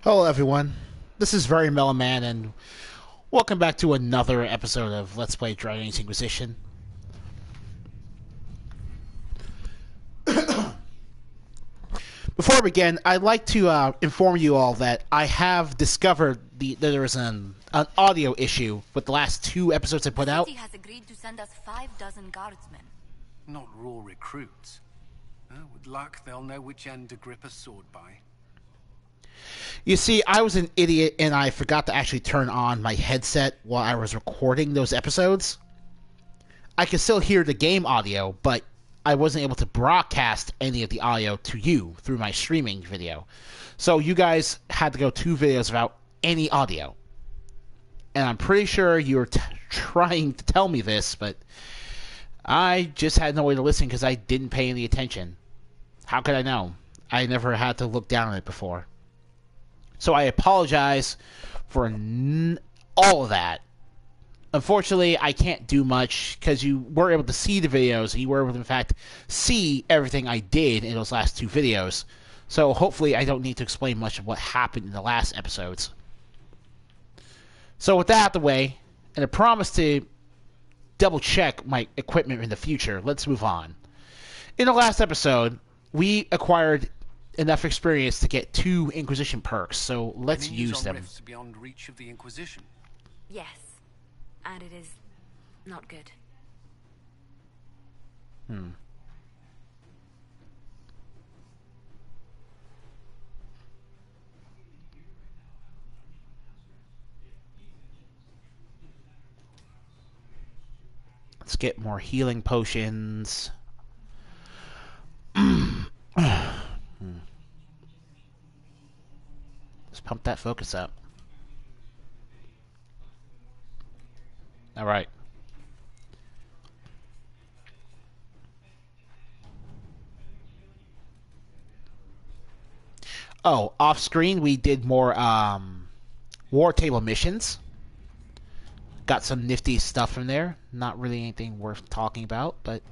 Hello, everyone. This is Very Mellow Man, and welcome back to another episode of Let's Play Dragon Age Inquisition. Before we begin, I'd like to inform you all that I have discovered that there is an audio issue with the last two episodes I put out. The city has agreed to send us 5 dozen guardsmen. Not raw recruits. With luck, they'll know which end to grip a sword by. You see, I was an idiot and I forgot to actually turn on my headset while I was recording those episodes. I could still hear the game audio, but I wasn't able to broadcast any of the audio to you through my streaming video. So you guys had to go 2 videos without any audio. And I'm pretty sure you were trying to tell me this, but I just had no way to listen because I didn't pay any attention. How could I know? I never had to look down at it before. So I apologize for all of that. Unfortunately, I can't do much because you were able to see the videos. You were able to, in fact, see everything I did in those last 2 videos. So hopefully I don't need to explain much of what happened in the last episodes. So with that out of the way, and a promise to double-check my equipment in the future, let's move on. In the last episode, we acquired enough experience to get 2 Inquisition perks, so let's use them. Rifts beyond reach of the Inquisition. Yes, and it is not good. Let's get more healing potions. Let's pump that focus up. Alright. Oh, off screen we did more war table missions. Got some nifty stuff from there. Not really anything worth talking about, but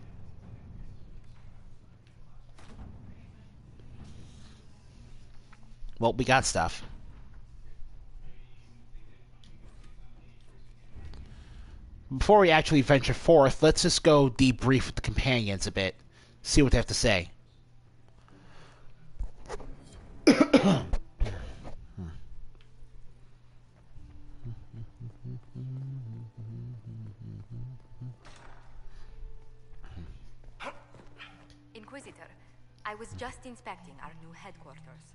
well, we got stuff. Before we actually venture forth, let's just go debrief with the companions a bit. See what they have to say. Inquisitor, I was just inspecting our new headquarters.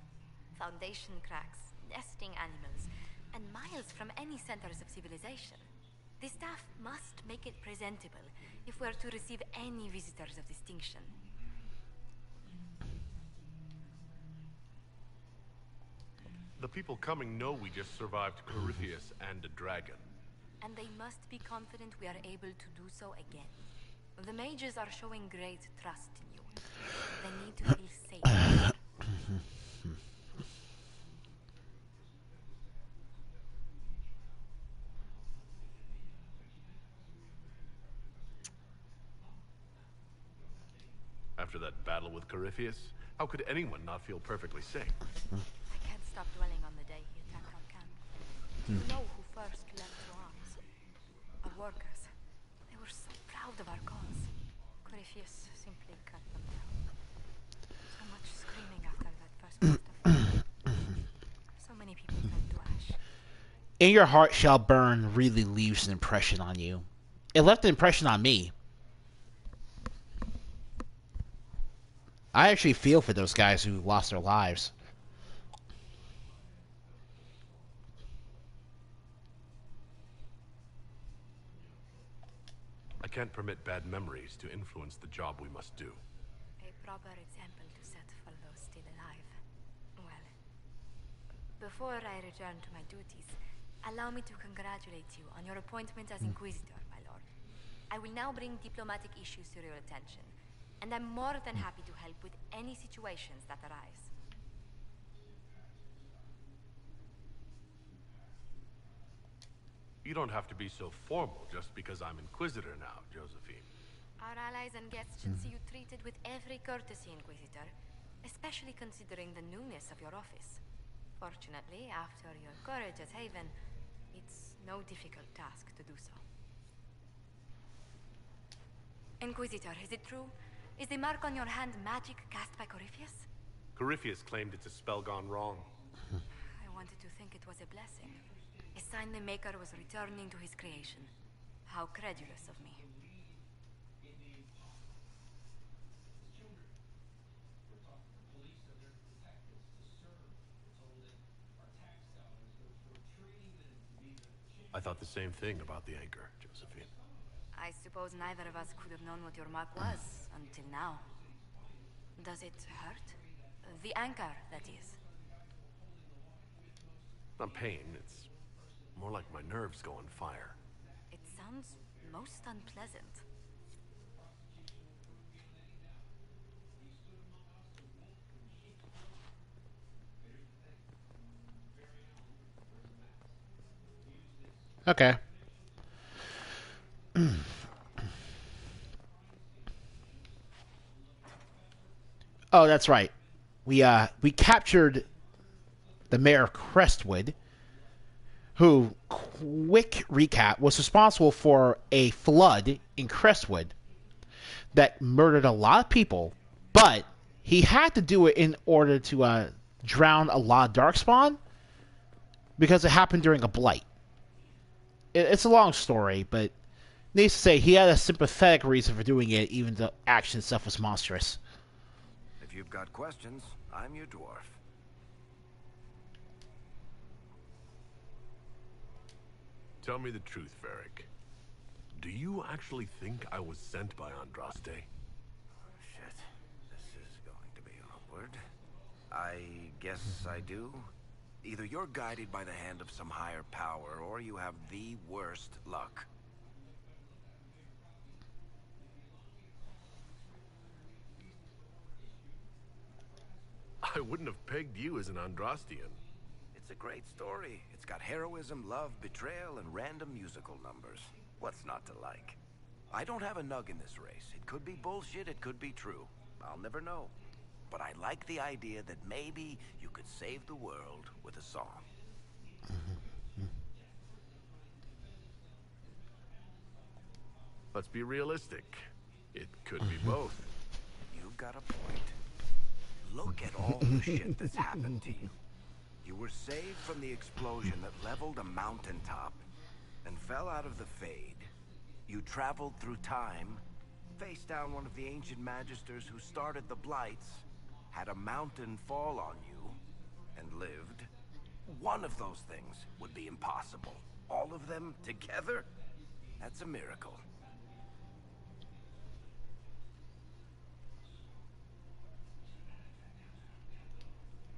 Foundation cracks, nesting animals, and miles from any centers of civilization. The staff must make it presentable if we're to receive any visitors of distinction. The people coming know we just survived Corypheus and a dragon. And they must be confident we are able to do so again. The mages are showing great trust in you. They need to feel safe. After that battle with Corypheus, how could anyone not feel perfectly safe? I can't stop dwelling on the day he attacked our camp. You know who first leapt to arms? Our workers. They were so proud of our cause. Corypheus simply cut them down. So much screaming after that first burst of fire. So many people turned to ash. In Your Heart Shall Burn really leaves an impression on you. It left an impression on me. I actually feel for those guys who lost their lives. I can't permit bad memories to influence the job we must do. A proper example to set for those still alive. Well, before I return to my duties, allow me to congratulate you on your appointment as Inquisitor, my lord. I will now bring diplomatic issues to your attention, and I'm more than happy to help with any situations that arise. You don't have to be so formal just because I'm Inquisitor now, Josephine. Our allies and guests should see you treated with every courtesy, Inquisitor. especially considering the newness of your office. Fortunately, after your courage at Haven, it's no difficult task to do so. Inquisitor, is it true? Is the mark on your hand magic cast by Corypheus? Corypheus claimed it's a spell gone wrong. I wanted to think it was a blessing. A sign the Maker was returning to his creation. How credulous of me. I thought the same thing about the anchor, Josephine. I suppose neither of us could have known what your mark was until now. Does it hurt? The anchor, that is. Not pain, it's more like my nerves go on fire. It sounds most unpleasant. Okay. Oh, that's right. We captured the mayor of Crestwood, who, quick recap, was responsible for a flood in Crestwood that murdered a lot of people, but he had to do it in order to drown a lot of darkspawn because it happened during a blight. It's a long story, but needless to say, he had a sympathetic reason for doing it, even though the action itself was monstrous. If you've got questions, I'm your dwarf. Tell me the truth, Varric. Do you actually think I was sent by Andraste? Shit. This is going to be awkward. I guess I do. Either you're guided by the hand of some higher power, or you have the worst luck. I wouldn't have pegged you as an Andrastian. It's a great story. It's got heroism, love, betrayal, and random musical numbers. What's not to like? I don't have a nug in this race. It could be bullshit, it could be true. I'll never know. But I like the idea that maybe you could save the world with a song. Let's be realistic. It could be both. You've got a point. Look at all the shit that's happened to you. You were saved from the explosion that leveled a mountaintop and fell out of the Fade. You traveled through time, faced down one of the ancient magisters who started the Blights, had a mountain fall on you, and lived. One of those things would be impossible. All of them together? That's a miracle.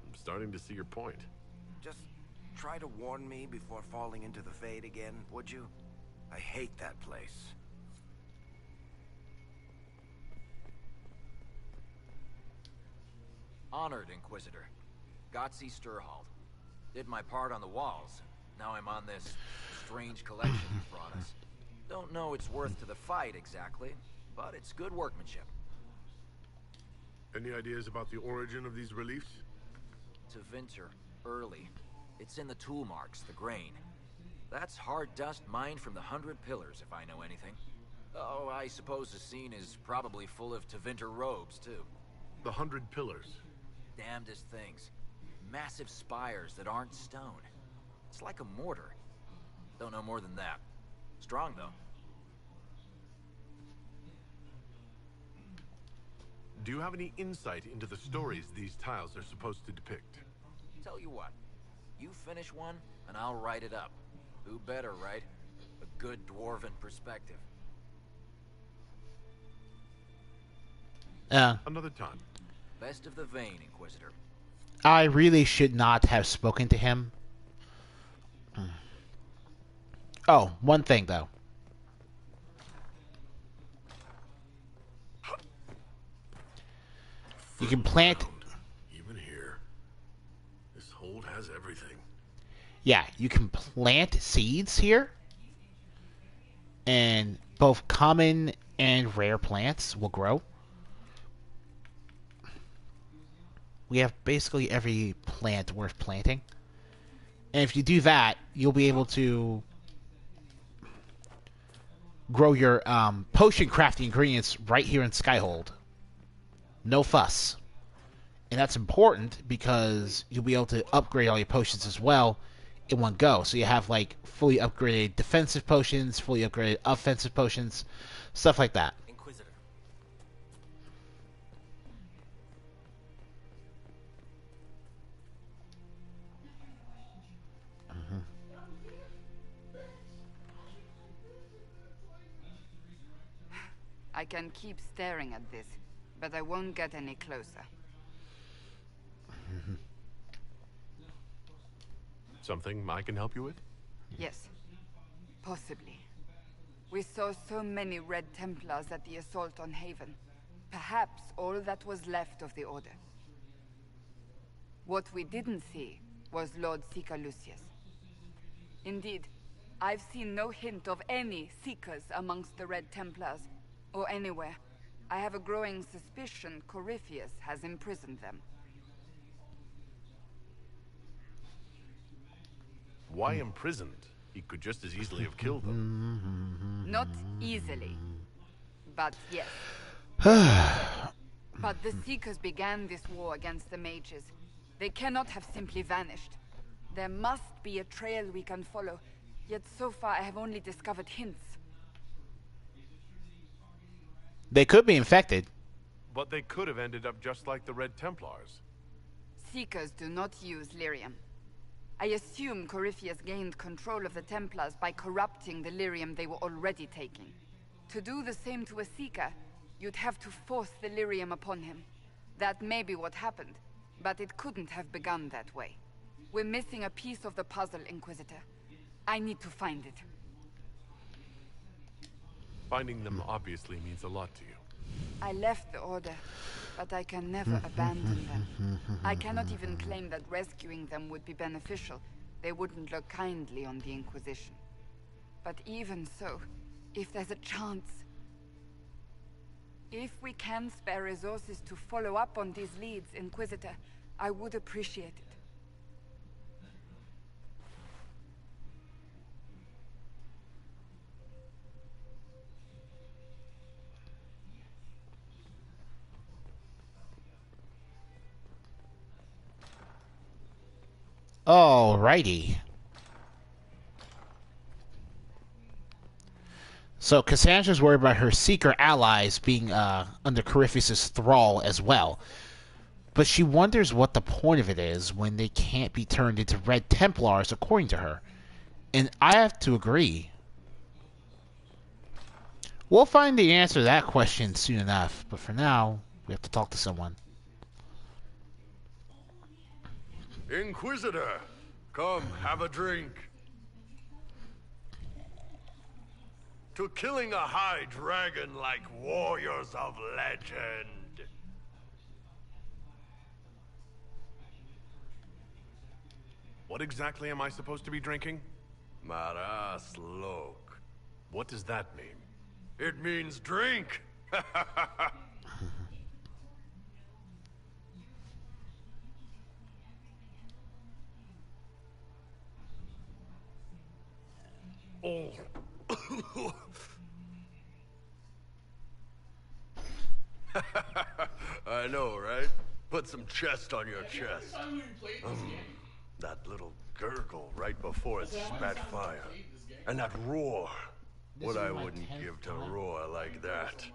I'm starting to see your point. Just try to warn me before falling into the Fade again, would you? I hate that place. Honored, Inquisitor. Gotzi Sturhald. Did my part on the walls. Now I'm on this strange collection you brought us. Don't know its worth to the fight exactly, but it's good workmanship. Any ideas about the origin of these reliefs? Tevinter, early. It's in the tool marks, the grain. That's hard dust mined from the 100 Pillars, if I know anything. Oh, I suppose the scene is probably full of Tevinter robes, too. The 100 Pillars. Damnedest things. Massive spires that aren't stone. It's like a mortar. Don't know more than that. Strong, though. Do you have any insight into the stories these tiles are supposed to depict? Tell you what. You finish one, and I'll write it up. Who better, right? A good dwarven perspective. Another time. Best of the vein, Inquisitor. I really should not have spoken to him. Oh, one thing though. You can plant. Even here, this hold has everything. Yeah, you can plant seeds here, and both common and rare plants will grow. we have basically every plant worth planting. And if you do that, you'll be able to grow your potion crafting ingredients right here in Skyhold. No fuss. And that's important because you'll be able to upgrade all your potions as well in one go. So you have like fully upgraded defensive potions, fully upgraded offensive potions, stuff like that. Inquisitor. I can keep staring at this, but I won't get any closer. Something I can help you with? Yes, possibly. We saw so many Red Templars at the assault on Haven. Perhaps all that was left of the Order. What we didn't see was Lord Seeker Lucius. Indeed, I've seen no hint of any Seekers amongst the Red Templars, or anywhere. I have a growing suspicion Corypheus has imprisoned them. Why imprisoned? He could just as easily have killed them. Not easily, but yes. But the Seekers began this war against the mages. They cannot have simply vanished. There must be a trail we can follow, yet so far I have only discovered hints. They could be infected. But they could have ended up just like the Red Templars. Seekers do not use lyrium. I assume Corypheus gained control of the Templars by corrupting the lyrium they were already taking. To do the same to a Seeker, you'd have to force the lyrium upon him. That may be what happened, but it couldn't have begun that way. We're missing a piece of the puzzle, Inquisitor. I need to find it. Finding them obviously means a lot to you. I left the Order, but I can never abandon them. I cannot even claim that rescuing them would be beneficial. They wouldn't look kindly on the Inquisition. But even so, if there's a chance... If we can spare resources to follow up on these leads, Inquisitor, I would appreciate it. Alrighty. So Cassandra's worried about her Seeker allies being under Corypheus' thrall as well. But she wonders what the point of it is when they can't be turned into Red Templars, according to her. And I have to agree. We'll find the answer to that question soon enough. But for now, we have to talk to someone. Inquisitor, come have a drink. To killing a high dragon like warriors of legend. What exactly am I supposed to be drinking? Maras Lok. What does that mean? It means drink! Oh. I know, right? Put some chest on your chest. That little gurgle right before it spat fire. And that roar. What I wouldn't give to roar like that.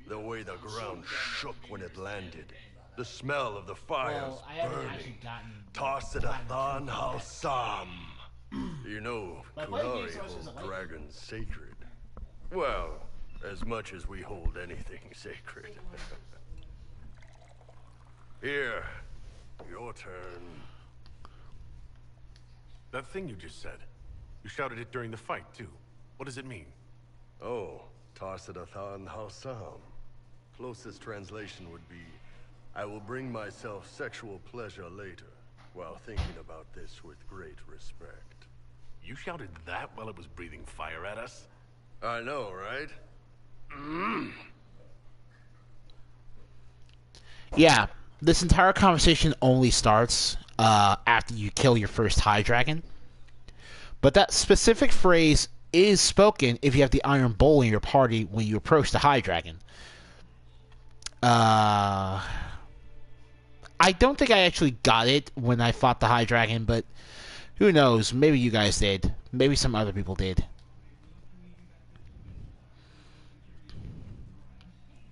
The way the ground shook when it landed. The smell of the fires burning. Tarsidathan Halsam. You know, Kunari holds dragons sacred. Well, as much as we hold anything sacred. Here, your turn. That thing you just said. You shouted it during the fight, too. What does it mean? Oh, Tarsidathan Halsam. Closest translation would be, I will bring myself sexual pleasure later, while thinking about this with great respect. You shouted that while it was breathing fire at us? I know, right? Yeah, this entire conversation only starts after you kill your first High Dragon. But that specific phrase is spoken if you have the Iron Bowl in your party when you approach the High Dragon. I don't think I actually got it when I fought the High Dragon, but who knows? Maybe you guys did. Maybe some other people did.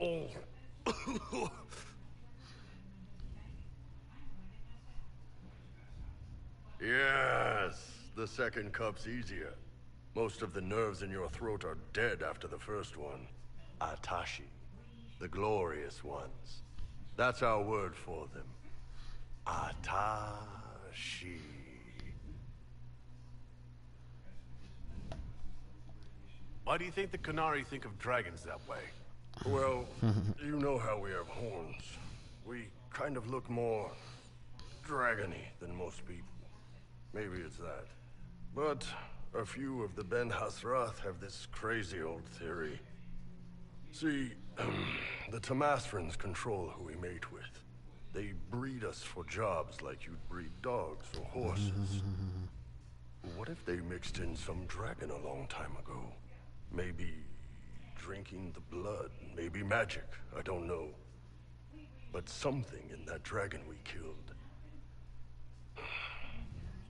Oh. Yes, the second cup's easier. Most of the nerves in your throat are dead after the first one. Atashi, the glorious ones. That's our word for them. Atashi. Why do you think the Qunari think of dragons that way? Well, you know how we have horns. We kind of look more dragony than most people. Maybe it's that. But a few of the Ben Hasrath have this crazy old theory. See, the Tamasrans control who we mate with. They breed us for jobs like you'd breed dogs or horses. What if they mixed in some dragon a long time ago? Maybe drinking the blood, maybe magic, I don't know. But something in that dragon we killed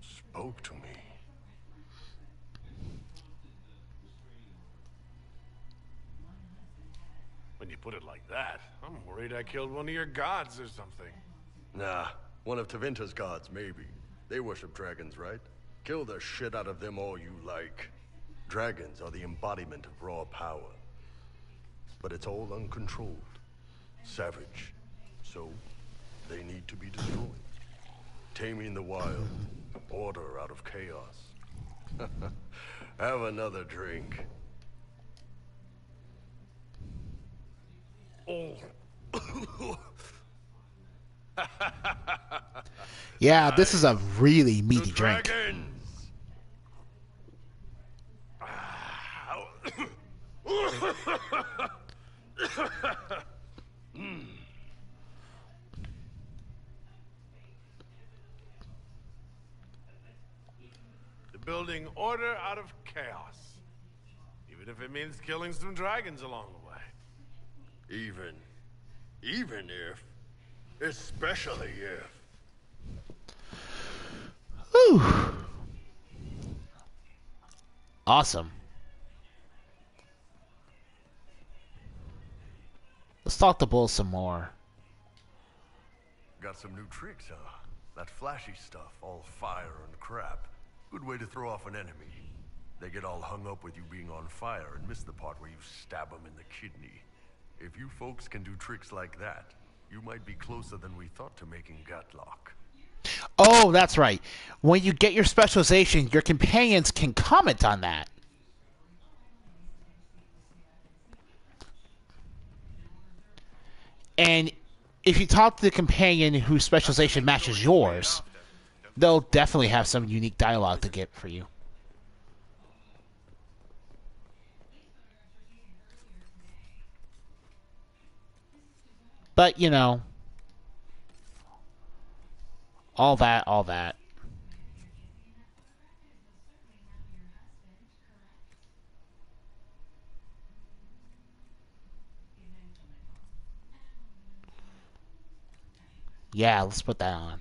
spoke to me. When you put it like that, I'm worried I killed one of your gods or something. Nah, one of Tevinter's gods, maybe. They worship dragons, right? Kill the shit out of them all you like. Dragons are the embodiment of raw power. But it's all uncontrolled. Savage. So, they need to be destroyed. Taming the wild. Order out of chaos. Have another drink. Oh. Yeah, this is a really meaty drink. The building order out of chaos. Even if it means killing some dragons along the way. Even if, especially if. Whew. Awesome. Let's talk to Bull some more. Got some new tricks, huh? That flashy stuff, all fire and crap. Good way to throw off an enemy. They get all hung up with you being on fire and miss the part where you stab them in the kidney. If you folks can do tricks like that, you might be closer than we thought to making Gatlock. Oh, that's right. When you get your specialization, your companions can comment on that. And if you talk to the companion whose specialization matches yours, they'll definitely have some unique dialogue to get for you. But, you know, all that. Yeah, let's put that on.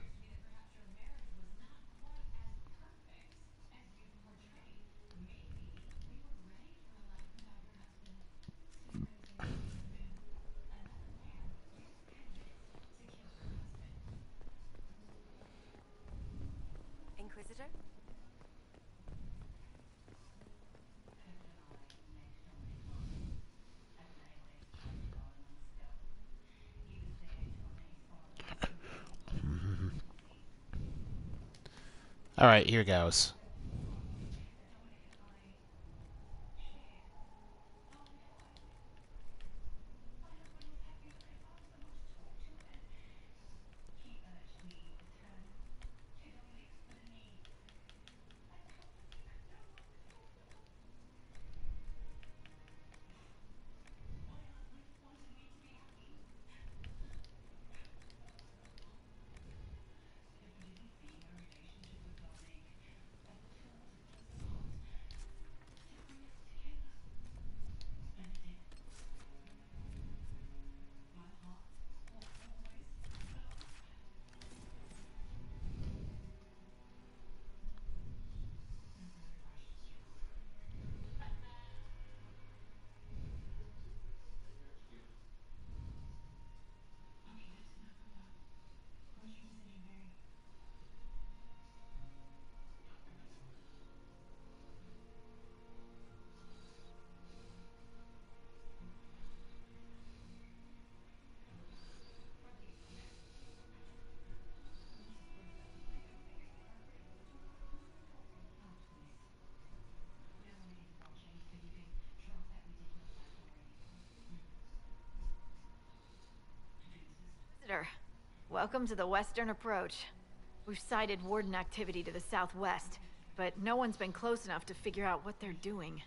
Inquisitor? Alright, here goes. Inquisitor. Welcome to the Western Approach. We've sighted Warden activity to the southwest, but no one's been close enough to figure out what they're doing.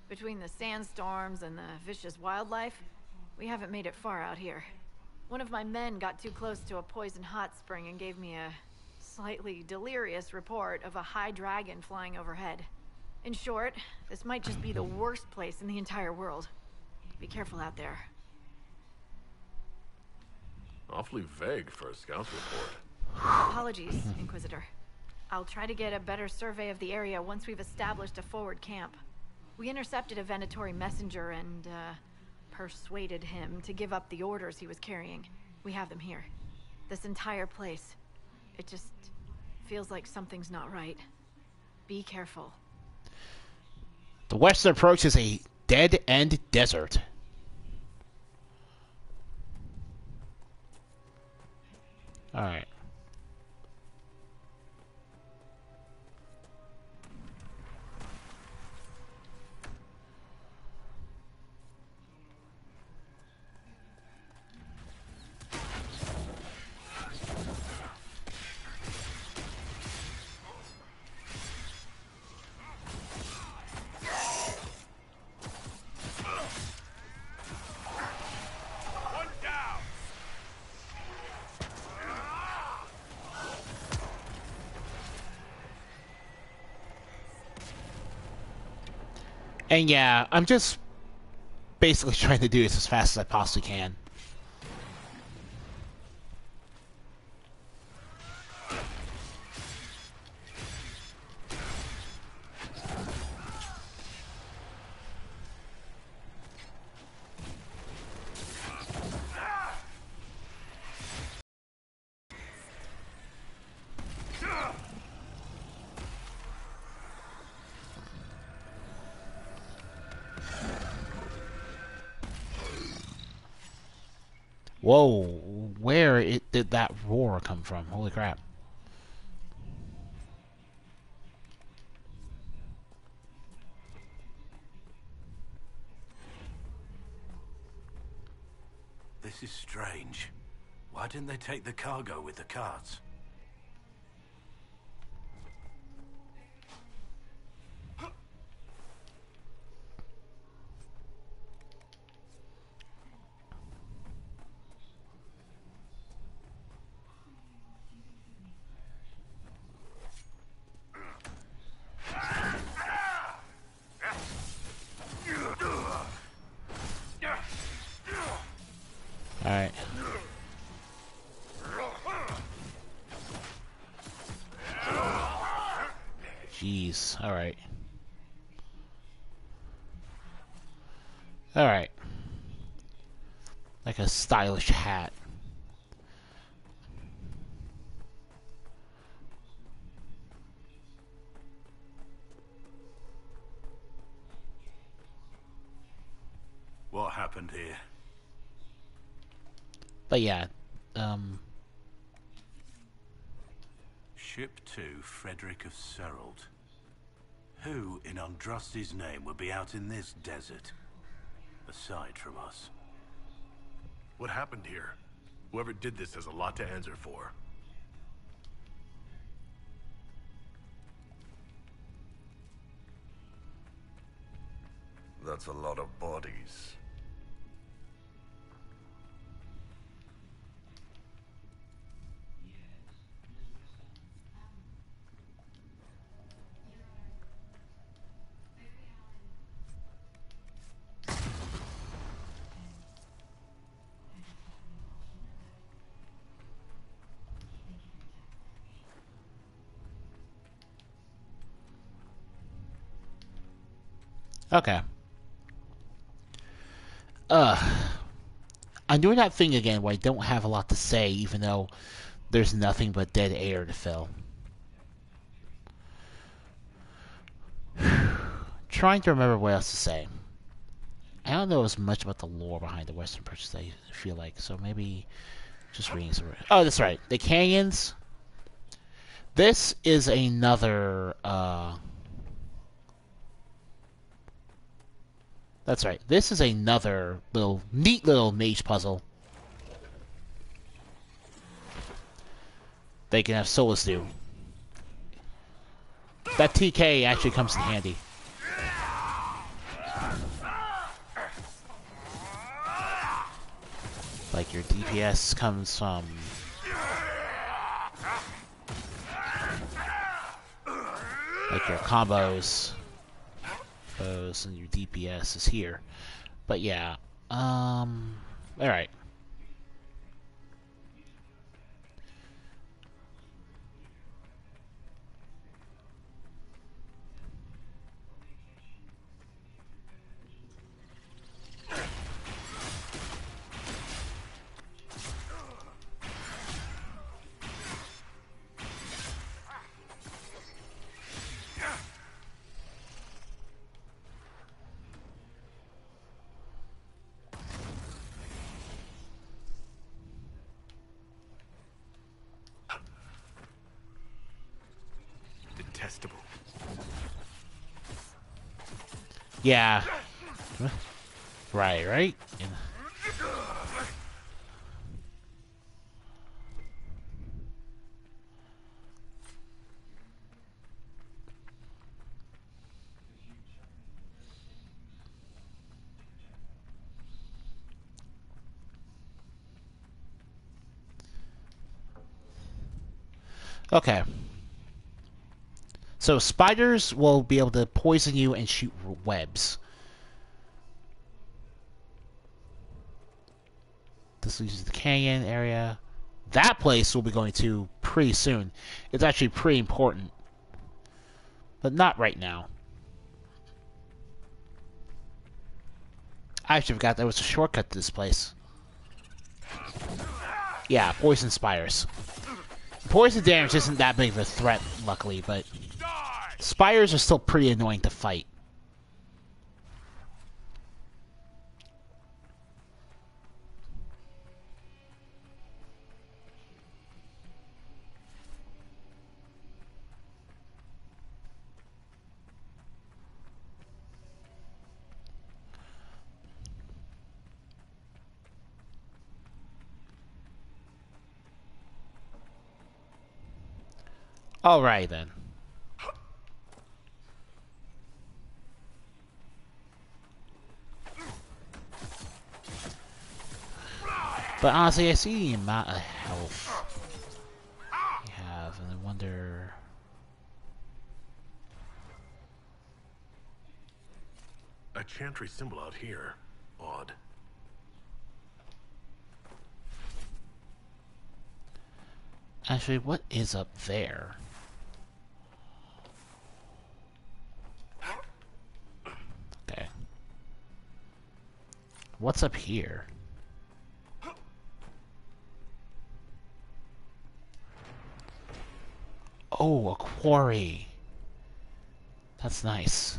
Between the sandstorms and the vicious wildlife, we haven't made it far out here. One of my men got too close to a poison hot spring and gave me a slightly delirious report of a high dragon flying overhead. In short, this might just be the worst place in the entire world. Be careful out there. Awfully vague for a scout's report. Apologies, Inquisitor. I'll try to get a better survey of the area once we've established a forward camp. We intercepted a Venatori messenger and, persuaded him to give up the orders he was carrying. We have them here. This entire place, it just feels like something's not right. Be careful. The Western Approach is a dead-end desert. Alright. And yeah, I'm just basically trying to do this as fast as I possibly can. Whoa, where did that roar come from? Holy crap. This is strange. Why didn't they take the cargo with the carts? Alright. Jeez. Alright. Alright. Like a stylish hat. What happened here? But yeah, Ship 2, Frederick of Serald. Who in Andrasti's name would be out in this desert? Aside from us. What happened here? Whoever did this has a lot to answer for. That's a lot of bodies. okay. I'm doing that thing again where I don't have a lot to say, even though there's nothing but dead air to fill. Trying to remember what else to say. I don't know as much about the lore behind the Western Approach as I feel like, so maybe just reading some... Oh, that's right. The canyons. This is another... That's right. This is another neat little mage puzzle. they can have Solus do. That TK actually comes in handy. Like your DPS comes from... like your combos. And your DPS is here. But yeah. Alright. Detestable. Yeah. Right? And... okay. So spiders will be able to poison you and shoot webs. This leads to the canyon area. That place we'll be going to pretty soon. It's actually pretty important. But not right now. I actually forgot there was a shortcut to this place. Yeah, poison spiders. Poison damage isn't that big of a threat, luckily, but spires are still pretty annoying to fight. Alright then. But honestly, I see the amount of health you have, and I wonder... A chantry symbol out here. Odd. Actually, what is up there? Okay. What's up here? Oh, a quarry. That's nice.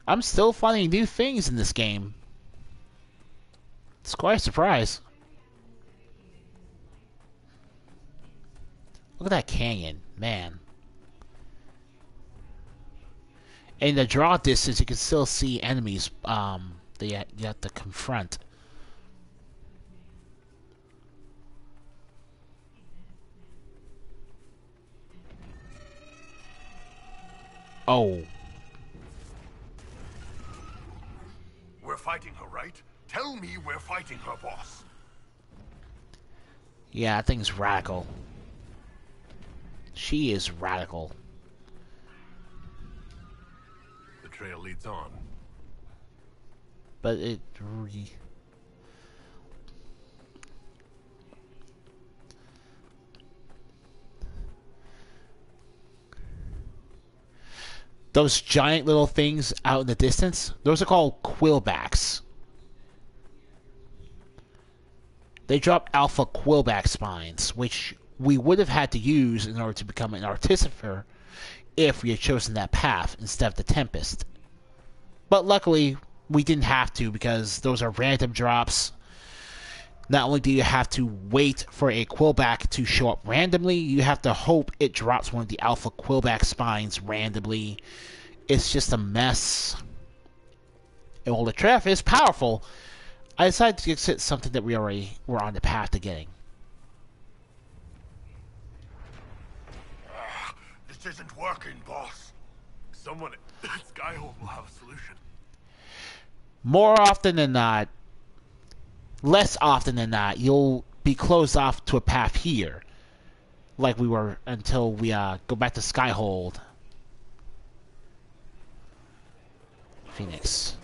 I'm still finding new things in this game. It's quite a surprise. Look at that canyon, man. In the draw distance, you can still see enemies that you have to confront. Oh. We're fighting her, right? Tell me we're fighting her, boss. Yeah, that thing's radical. She is radical. The trail leads on. But it those giant little things out in the distance, those are called quillbacks. They drop alpha quillback spines, which we would have had to use in order to become an artificer if we had chosen that path instead of the Tempest. But luckily, we didn't have to because those are random drops. Not only do you have to wait for a quillback to show up randomly, you have to hope it drops one of the alpha quillback spines randomly. It's just a mess. And while the trap is powerful, I decided to get something that we already were on the path to getting. This isn't working, boss. Someone at Skyhold will have a solution. More often than not, less often than not, you'll be closed off to a path here, like we were until we go back to Skyhold. Phoenix.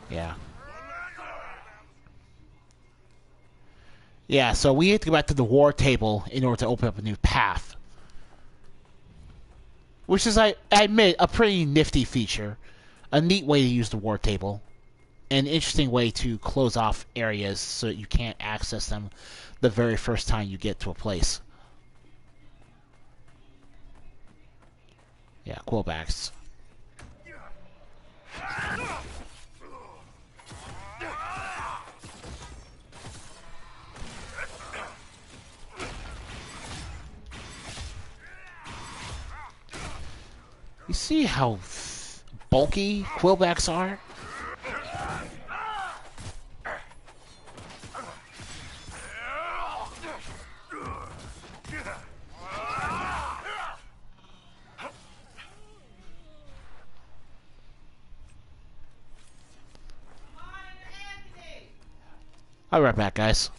Yeah. Yeah, so we have to go back to the war table in order to open up a new path. Which is, I admit, a pretty nifty feature. A neat way to use the war table. An interesting way to close off areas so that you can't access them the very first time you get to a place. Yeah, Quillbacks. You see how bulky Quillbacks are? I'll be right back, guys.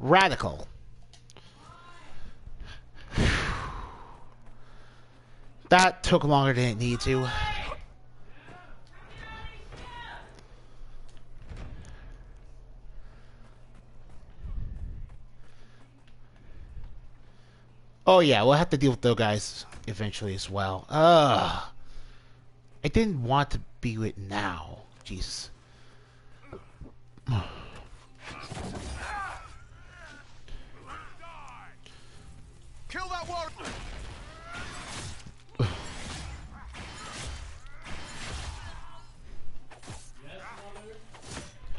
Radical. That took longer than it needed to. Oh yeah, we'll have to deal with those guys eventually as well. I didn't want to be with now. Jesus. Kill that warrior!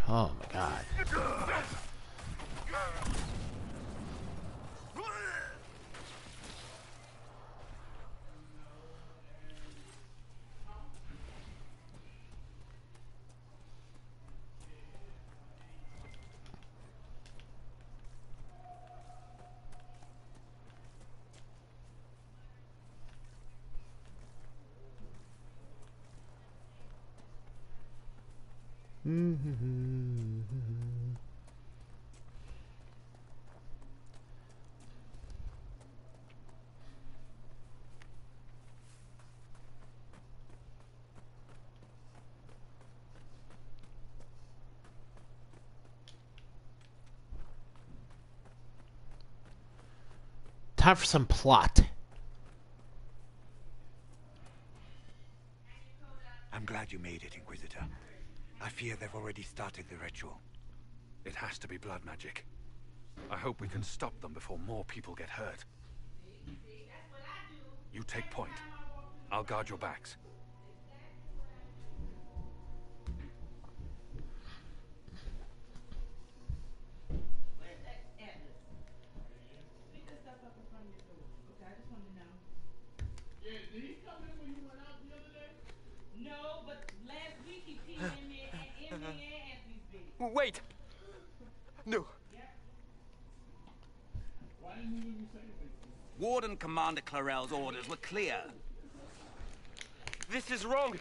Oh my god. Time for some plot. I'm glad you made it, Inquisitor. I fear they've already started the ritual. It has to be blood magic. I hope we can stop them before more people get hurt. You take point. I'll guard your backs. Wait! No. Warden Commander Clarel's orders were clear. This is wrong.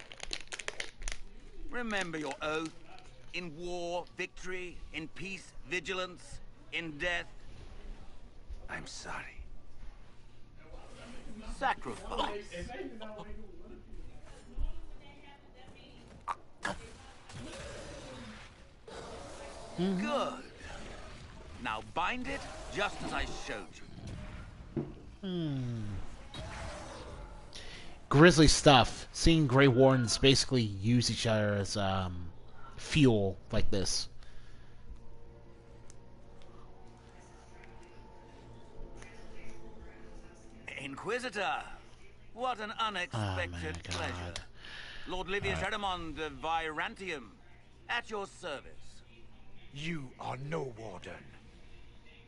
Remember your oath. In war, victory. In peace, vigilance. In death, I'm sorry. Sacrifice. Good. Now bind it just as I showed you. Grisly stuff. Seeing Grey Wardens basically use each other as fuel like this. Inquisitor, what an unexpected pleasure. Lord Livius Edamond of Virantium, at your service. You are no warden.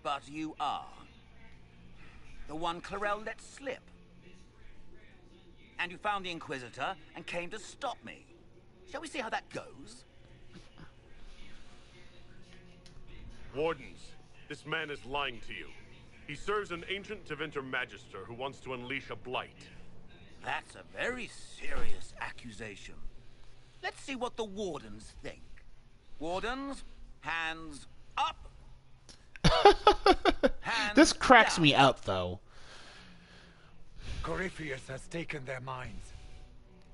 But you are. The one Clarel let slip. And you found the Inquisitor and came to stop me. Shall we see how that goes? Wardens, this man is lying to you. He serves an ancient Tevinter magister who wants to unleash a blight. That's a very serious accusation. Let's see what the Wardens think. Wardens, hands up. Hands This cracks down. me up, though. Corypheus has taken their minds.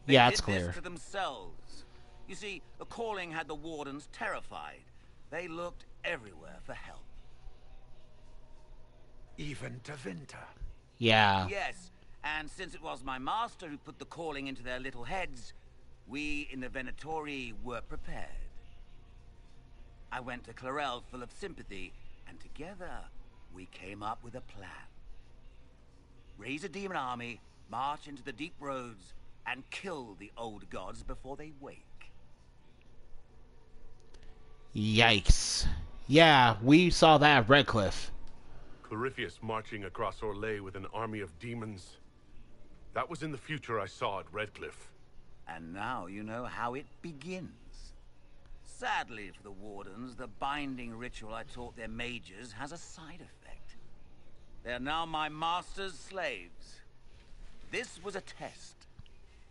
They Yeah, did it's clear. this to themselves. You see, the calling had the Wardens terrified. They looked everywhere for help. Even Tevinter. Yeah. Yes, and since it was my master who put the calling into their little heads, we in the Venatori were prepared. I went to Clarel full of sympathy, and together we came up with a plan. Raise a demon army, march into the deep roads, and kill the old gods before they wake. Yikes. Yeah, we saw that at Redcliffe. Corypheus marching across Orlais with an army of demons. That was in the future I saw at Redcliffe. And now you know how it begins. Sadly for the Wardens, the binding ritual I taught their mages has a side effect. They are now my master's slaves. This was a test.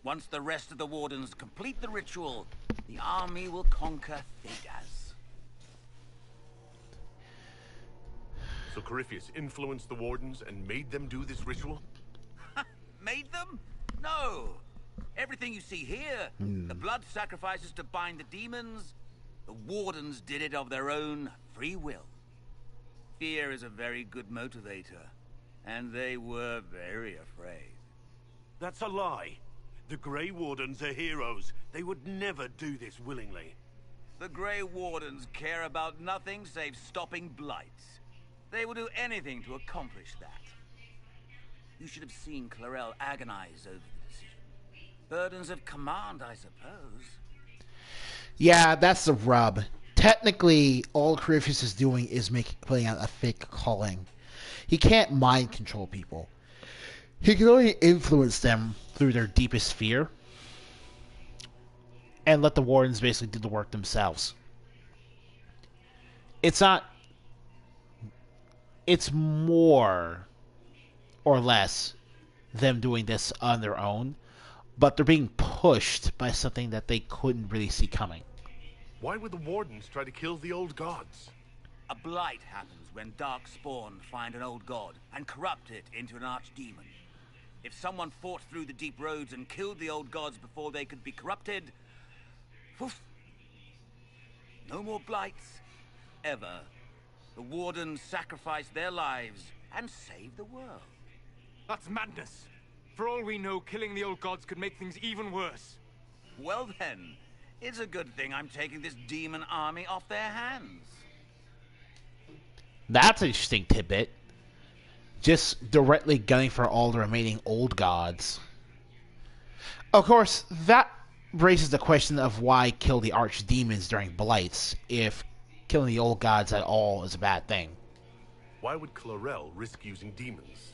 Once the rest of the Wardens complete the ritual, the army will conquer Thedas. So Corypheus influenced the Wardens and made them do this ritual? Made them? No. Everything you see here, the blood sacrifices to bind the demons, the Wardens did it of their own free will. Fear is a very good motivator, and they were very afraid. That's a lie. The Grey Wardens are heroes. They would never do this willingly. The Grey Wardens care about nothing save stopping blights. They will do anything to accomplish that. You should have seen Clarel agonize over the decision. Burdens of command, I suppose. Yeah, that's the rub. Technically, all Corypheus is doing is putting out a fake calling. He can't mind control people. He can only influence them through their deepest fear and let the Wardens basically do the work themselves. It's not... It's more or less them doing this on their own, but they're being pushed by something that they couldn't really see coming. Why would the Wardens try to kill the old gods? A blight happens when dark spawn find an old god and corrupt it into an archdemon. If someone fought through the deep roads and killed the old gods before they could be corrupted, poof, no more blights, ever. The Wardens sacrificed their lives and saved the world. That's madness. For all we know, killing the old gods could make things even worse. Well then, it's a good thing I'm taking this demon army off their hands. That's an interesting tidbit. Just directly gunning for all the remaining old gods. Of course, that raises the question of why kill the archdemons during blights, if killing the old gods at all is a bad thing. Why would Clarel risk using demons?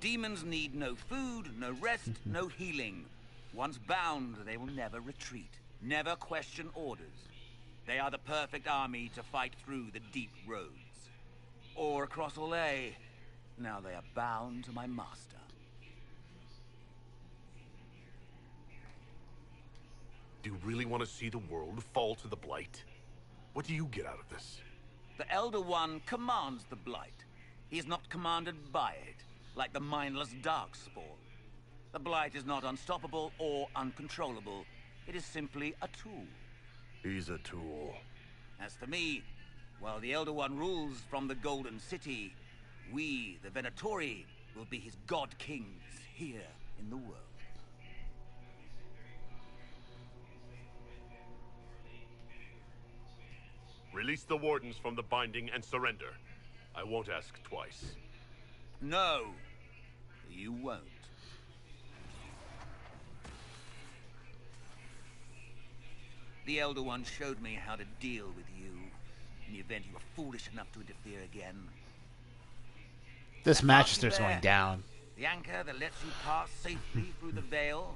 Demons need no food, no rest, no healing. Once bound, they will never retreat, never question orders. They are the perfect army to fight through the deep roads. Or across Orlais. Now they are bound to my master. Do you really want to see the world fall to the Blight? What do you get out of this? The Elder One commands the Blight. He is not commanded by it, like the mindless Darkspawn. The Blight is not unstoppable or uncontrollable. It is simply a tool. He's a tool. As for me, while the Elder One rules from the Golden City, we, the Venatori, will be his god kings here in the world. Release the Wardens from the binding and surrender. I won't ask twice. No, you won't. The Elder One showed me how to deal with you, in the event you were foolish enough to interfere again. This match starts going down. The anchor that lets you pass safely through the veil,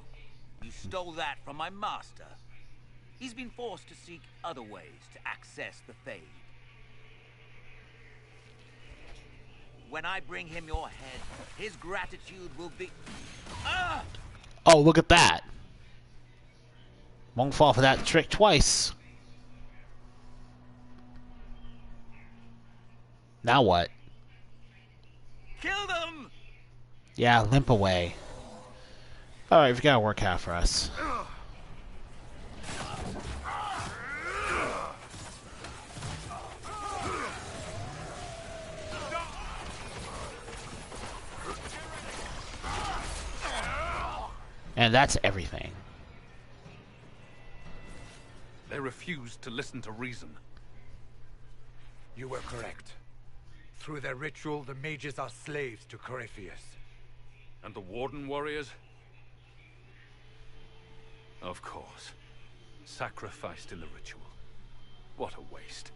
you stole that from my master. He's been forced to seek other ways to access the Fade. When I bring him your head, his gratitude will be... Ah! Oh, look at that. Won't fall for that trick twice. Now what? Kill them! Yeah, limp away. Alright, we gotta work out for us. And that's everything. They refused to listen to reason. You were correct. Through their ritual, the mages are slaves to Corypheus. And the Warden warriors? Of course. Sacrificed in the ritual. What a waste.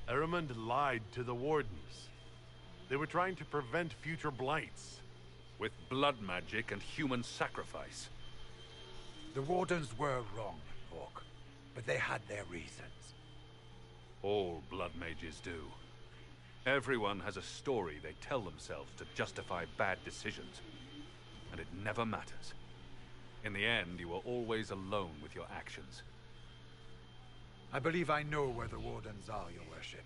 Eramund lied to the Wardens. They were trying to prevent future blights. With blood magic and human sacrifice. The Wardens were wrong, Hawke, but they had their reasons. All blood mages do. Everyone has a story they tell themselves to justify bad decisions. And it never matters. In the end, you are always alone with your actions. I believe I know where the Wardens are, Your Worship.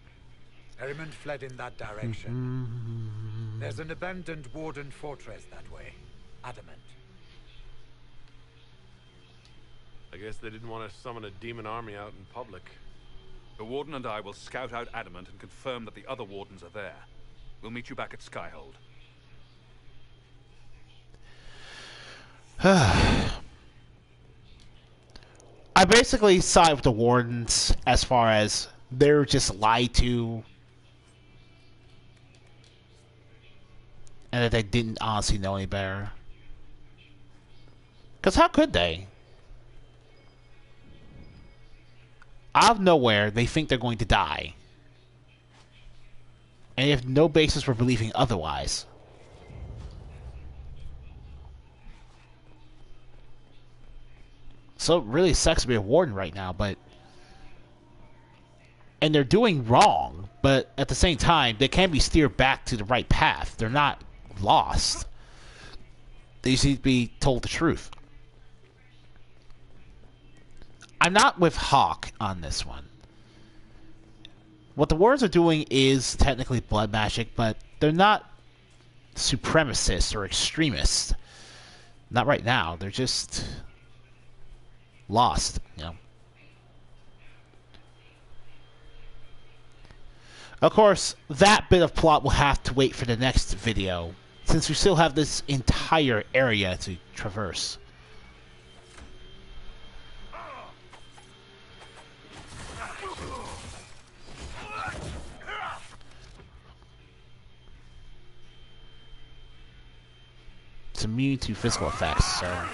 Ehrman fled in that direction. There's an abandoned Warden fortress that way. Adamant. I guess they didn't want to summon a demon army out in public. The Warden and I will scout out Adamant and confirm that the other Wardens are there. We'll meet you back at Skyhold. I basically side with the Wardens as far as they're just lied to and that they didn't honestly know any better. Because how could they? Out of nowhere, they think they're going to die. And they have no basis for believing otherwise. So it really sucks to be a Warden right now, but... And they're doing wrong, but at the same time, they can be steered back to the right path. They're not lost. They just need to be told the truth. I'm not with Hawke on this one. What the Wardens are doing is technically blood magic, but they're not supremacists or extremists. Not right now. They're just lost, you know. Of course, that bit of plot will have to wait for the next video, since we still have this entire area to traverse. It's immune to physical effects, so...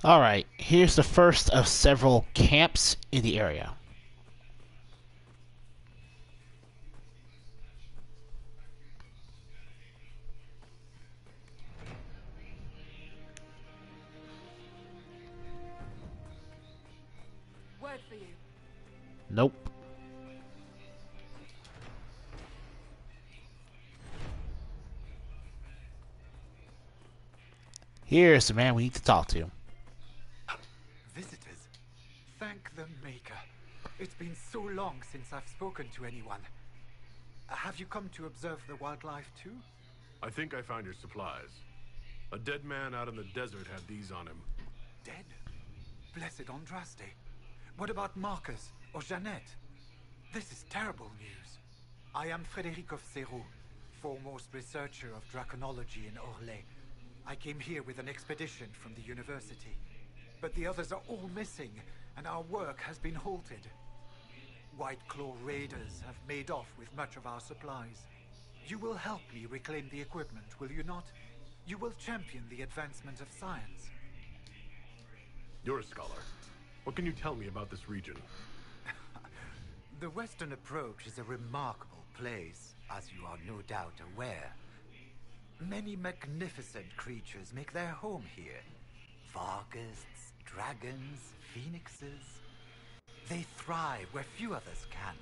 Alright, here's the first of several camps in the area. Word for you. Nope. Here's the man we need to talk to. Visitors. Thank the Maker. It's been so long since I've spoken to anyone. Have you come to observe the wildlife too? I think I found your supplies. A dead man out in the desert had these on him. Dead? Blessed Andraste. What about Marcus or Jeannette? This is terrible news. I am Frédéric of Serrault, foremost researcher of draconology in Orlais. I came here with an expedition from the university. But the others are all missing, and our work has been halted. White Claw raiders have made off with much of our supplies. You will help me reclaim the equipment, will you not? You will champion the advancement of science. You're a scholar. What can you tell me about this region? The Western Approach is a remarkable place, as you are no doubt aware. Many magnificent creatures make their home here. Vargusts, dragons, phoenixes. They thrive where few others can.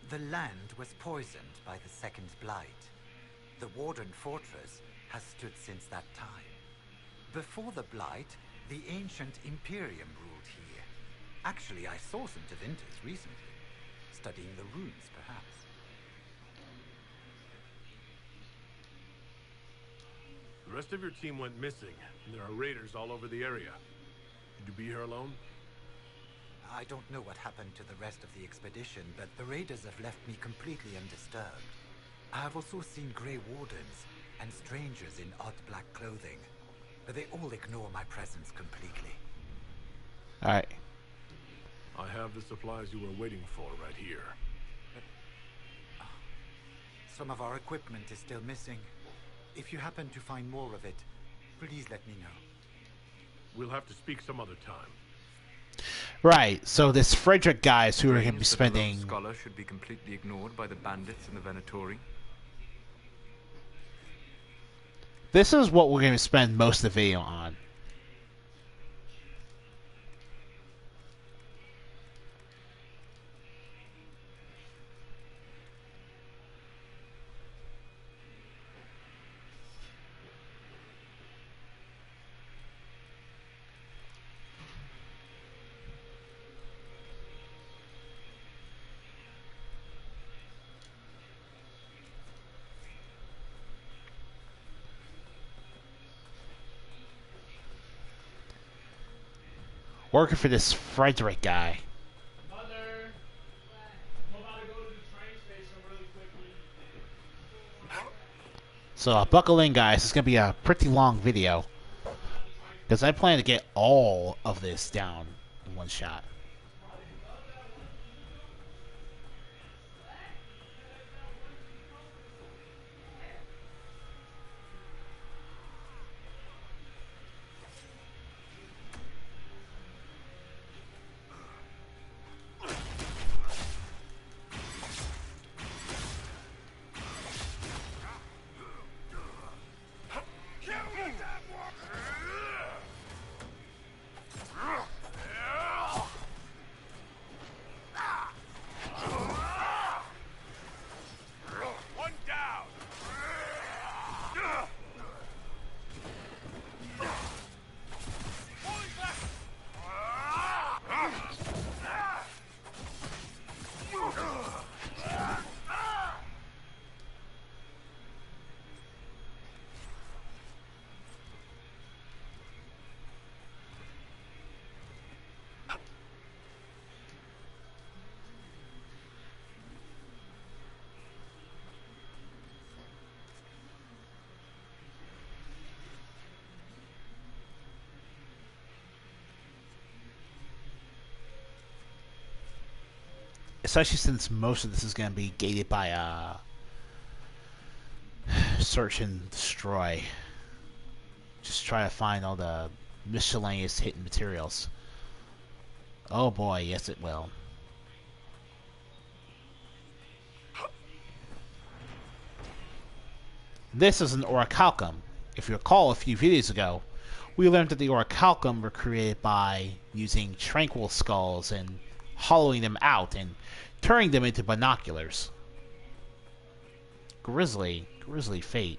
The land was poisoned by the Second Blight. The Warden Fortress has stood since that time. Before the Blight, the ancient Imperium ruled here. Actually, I saw some Tevinters recently, studying the runes, perhaps. The rest of your team went missing, and there are raiders all over the area. Did you be here alone? I don't know what happened to the rest of the expedition, but the raiders have left me completely undisturbed. I have also seen Grey Wardens and strangers in odd black clothing, but they all ignore my presence completely. Alright. I have the supplies you were waiting for right here. Some of our equipment is still missing. If you happen to find more of it, please let me know. We'll have to speak some other time. Right, so this Frederick guy is who are going to be spending... The scholar should be completely ignored by the bandits and the Venatori. This is what we're going to spend most of the video on. Working for this Frederick guy. Mother, I'm about to go to the train station really quickly. So buckle in, guys. It's going to be a pretty long video, because I plan to get all of this down in one shot. Especially since most of this is going to be gated by search and destroy. Just try to find all the miscellaneous hidden materials. Oh boy, yes it will. This is an orichalcum. If you recall a few videos ago, we learned that the orichalcum were created by using tranquil skulls and hollowing them out and turning them into binoculars. Grisly fate.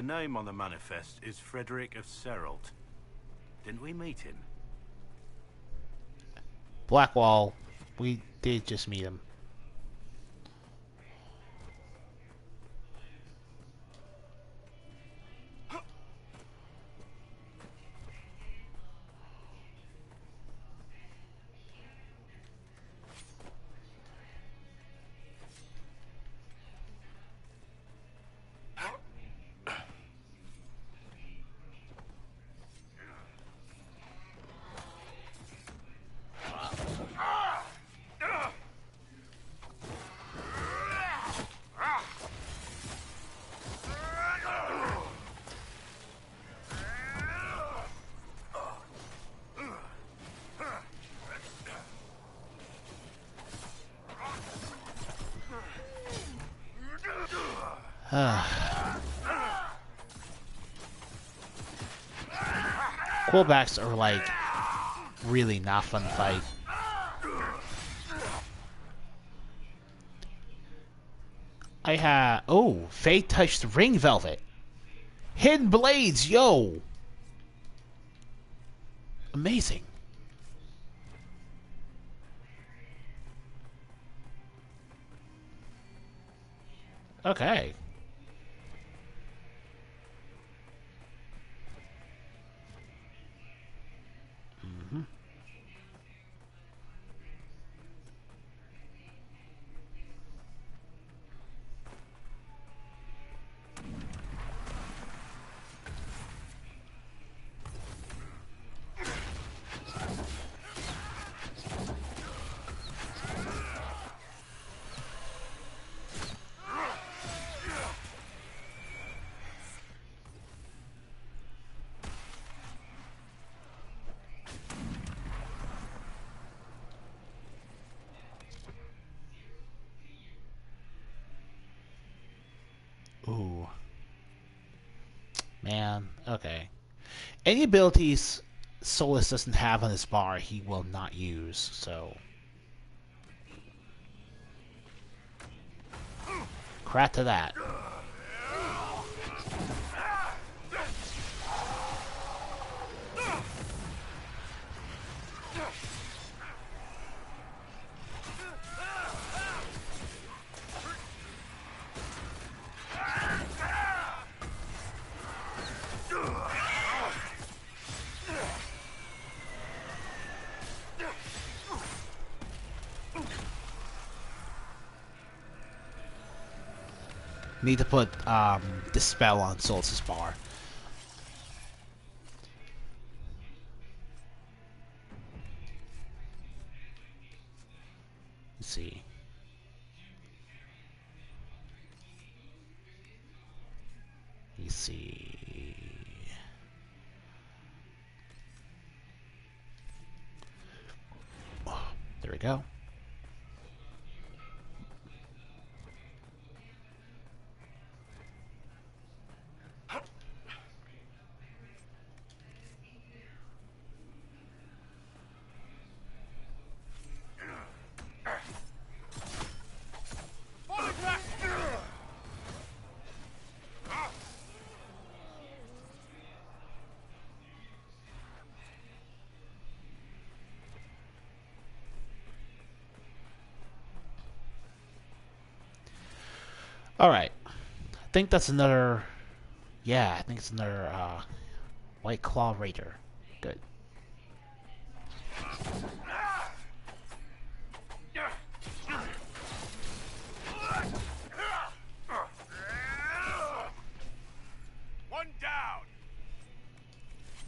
name on the manifest is Frederick of Seralt. Didn't we meet him? Blackwall. We did just meet him. Quillbacks are like really not fun to fight. Faye touched ring velvet. Hidden blades, yo! Amazing. Okay. Ooh. Man, okay. Any abilities Solus doesn't have on his bar, he will not use, so... Crap to that. Need to put Dispel on Solus's bar. Let's see. Let's see. Oh, there we go. Alright. I think that's another... Yeah, I think it's another White Claw Raider. Good. One down.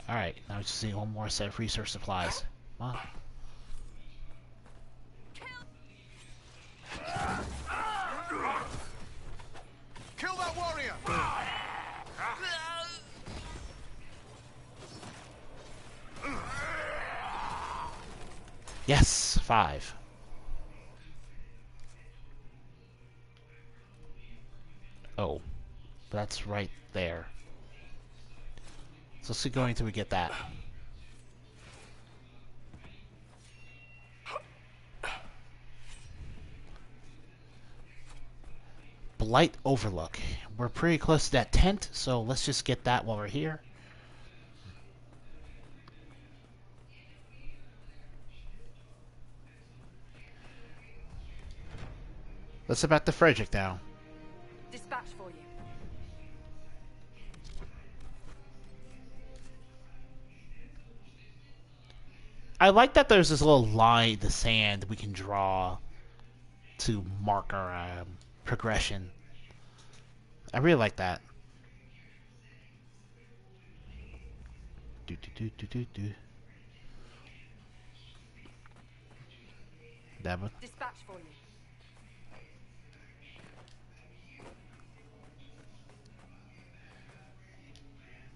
Alright, now we just need one more set of research supplies. Come on. Kill that warrior! Yes, 5. Oh, that's right there. So let's keep going until we get that. light overlook. We're pretty close to that tent, so let's just get that while we're here. Let's head back to Frederick now. Dispatch for you. I like that there's this little line in the sand we can draw to mark our progression. I really like that. Dispatch for you.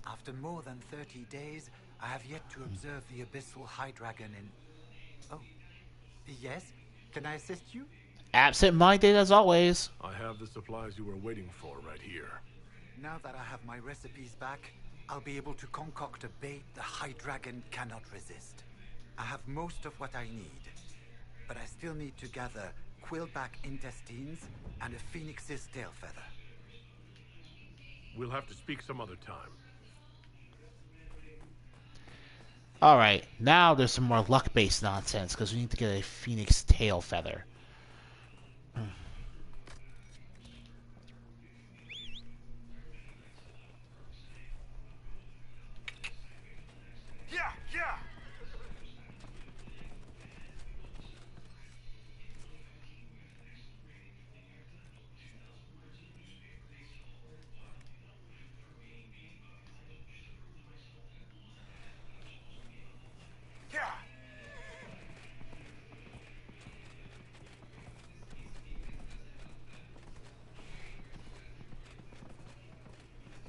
After more than 30 days, I have yet to observe the abyssal high dragon in... Oh. Yes? Can I assist you? Absent-minded as always. I have the supplies you were waiting for right here. Now that I have my recipes back, I'll be able to concoct a bait the high dragon cannot resist. I have most of what I need, but I still need to gather quillback intestines and a phoenix's tail feather. We'll have to speak some other time. Alright, now there's some more luck-based nonsense, because we need to get a phoenix tail feather. Yeah!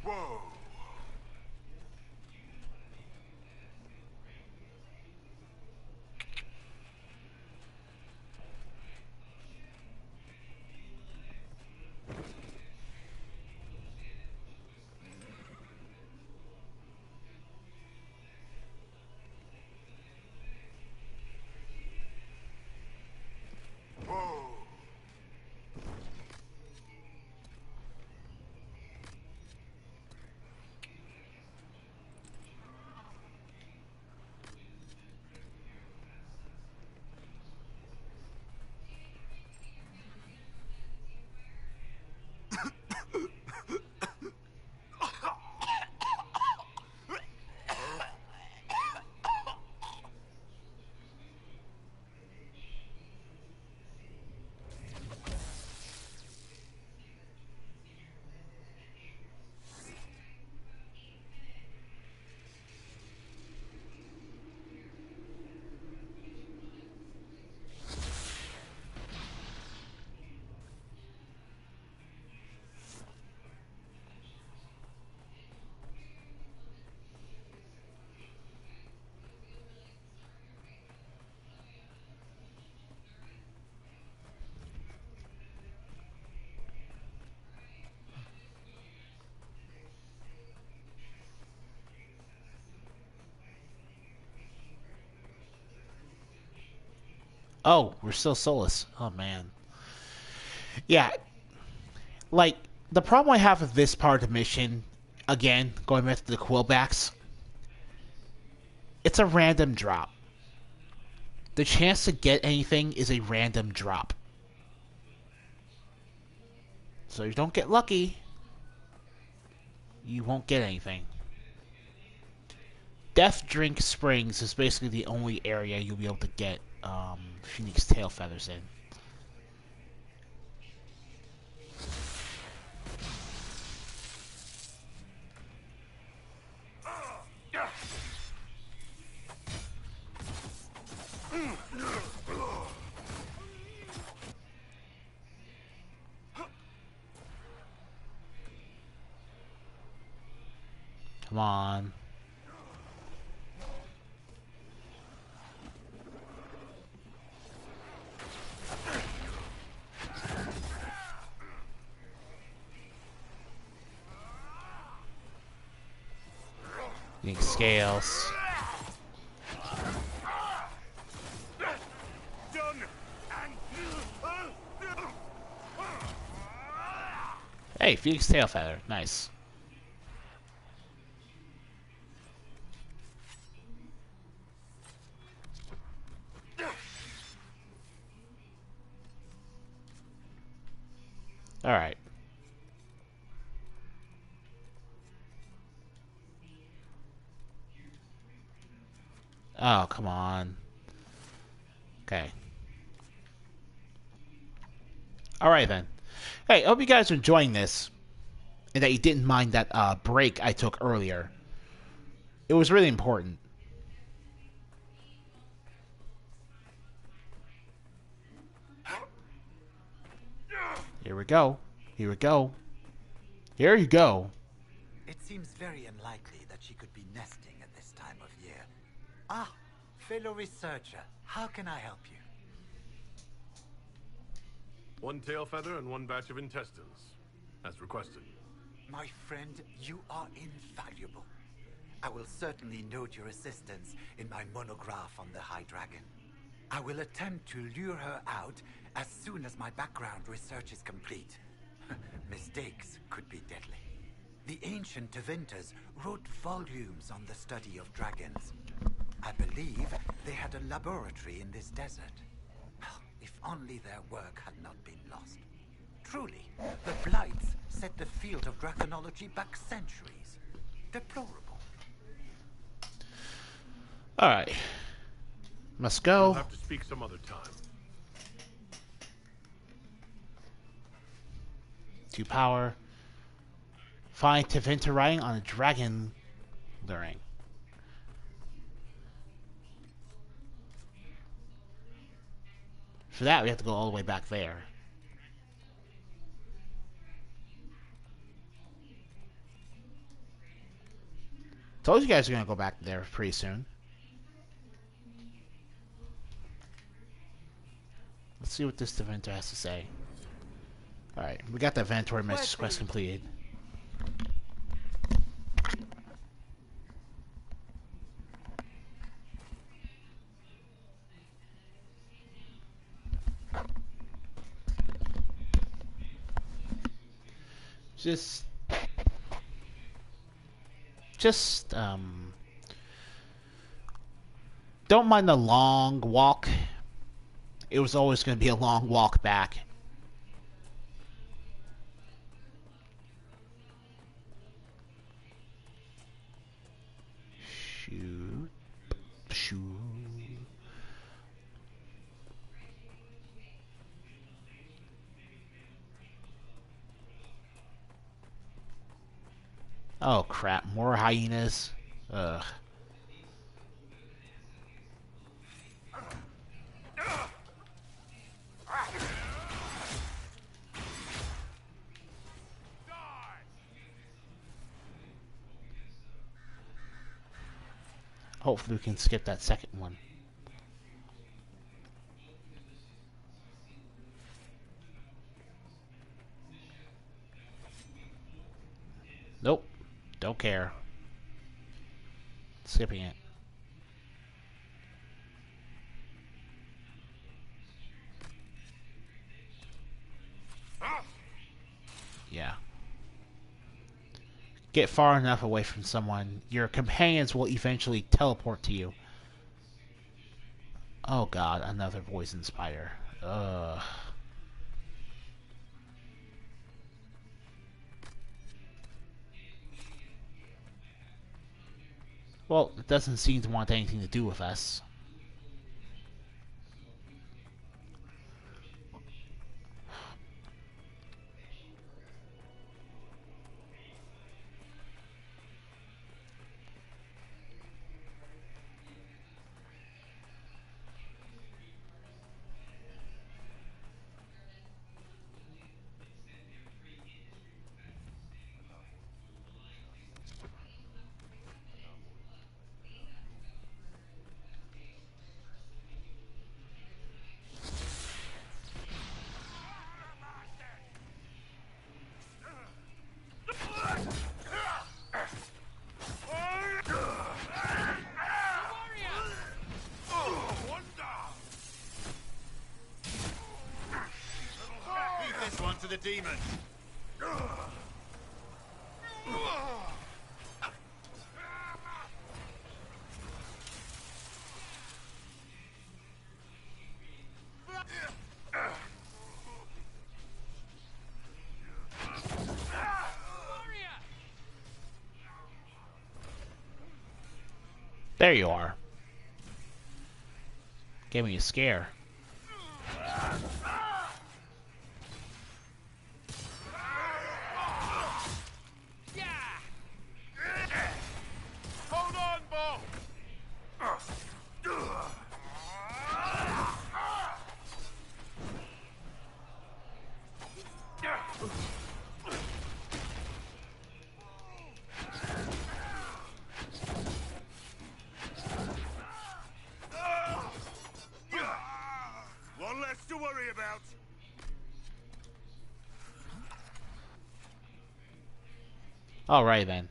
Whoa! Oh, we're still soulless. Oh, man. Yeah. Like, the problem I have with this part of the mission, again, going back to the quillbacks, it's a random drop. The chance to get anything is a random drop. So if you don't get lucky, you won't get anything. Death Drink Springs is basically the only area you'll be able to get Phoenix tail feathers in. Come on. Getting scales. Hey, Phoenix tail feather. Nice. Alright. Oh, come on. Okay. Alright then. Hey, I hope you guys are enjoying this. And that you didn't mind that break I took earlier. It was really important. Here we go. Here we go. Here you go. It seems very unlikely that she could be nesting at this time of year. Ah, fellow researcher, how can I help you? One tail feather and one batch of intestines, as requested. My friend, you are invaluable. I will certainly note your assistance in my monograph on the High Dragon. I will attempt to lure her out as soon as my background research is complete. Mistakes could be deadly. The ancient Tevinters wrote volumes on the study of dragons. I believe they had a laboratory in this desert. If only their work had not been lost. Truly, the Blights set the field of draconology back centuries. Deplorable. Alright. Must go. We'll have to speak some other time. 2 power. Find Tevinter riding on a dragon luring. For that, we have to go all the way back there. Told you guys are gonna go back there pretty soon. Let's see what this Tevinter has to say. Alright, we got the Vantory message quest completed. Just don't mind the long walk. It was always going to be a long walk back. Shoot. Shoot. Oh crap, more hyenas. Ugh. Hopefully we can skip that second one. Nope. Don't care. Skipping it. Yeah. Get far enough away from someone, your companions will eventually teleport to you. Oh god, another poison spider. Ugh. Well, it doesn't seem to want anything to do with us. The demon. There you are. Gave me a scare. Hold on, Bo! One less to worry about. Alright then.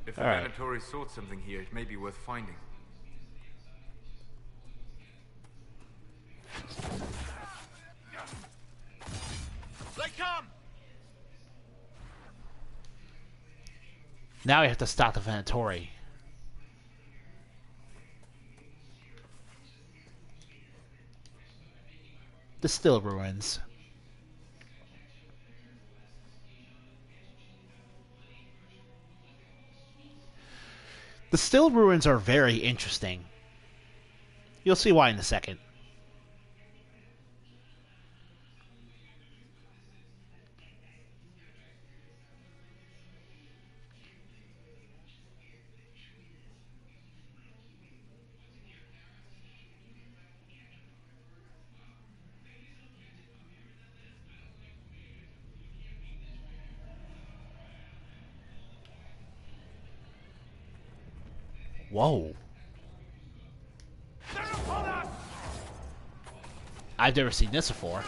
If the All right. Venatori sought something here, it may be worth finding. They come! Now we have to stop the Venatori. The still ruins. The still ruins are very interesting. You'll see why in a second. Whoa. I've never seen this before.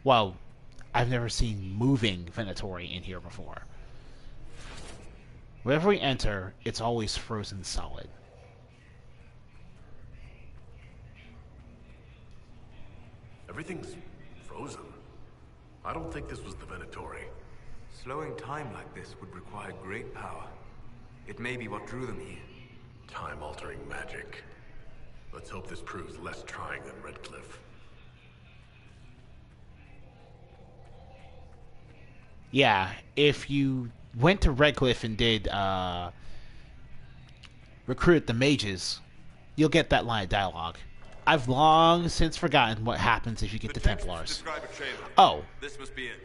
Well, I've never seen moving Venatori in here before. Wherever we enter, it's always frozen solid. Everything's frozen. I don't think this was the Venatori. Slowing time like this would require great power. It may be what drew them here. Time-altering magic. Let's hope this proves less trying than Redcliffe. Yeah, if you went to Redcliffe and did recruit the mages, you'll get that line of dialogue. I've long since forgotten what happens if you get the Templars. Describe a chamber. Oh. This must be it.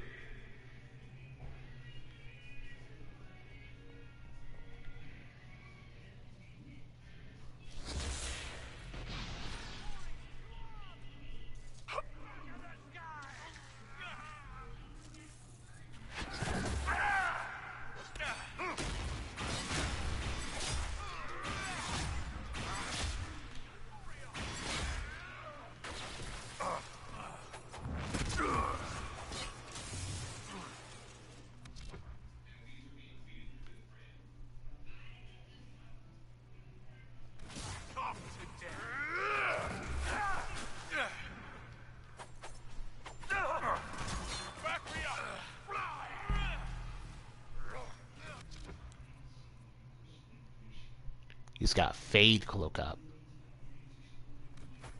He's got Fade cloak up.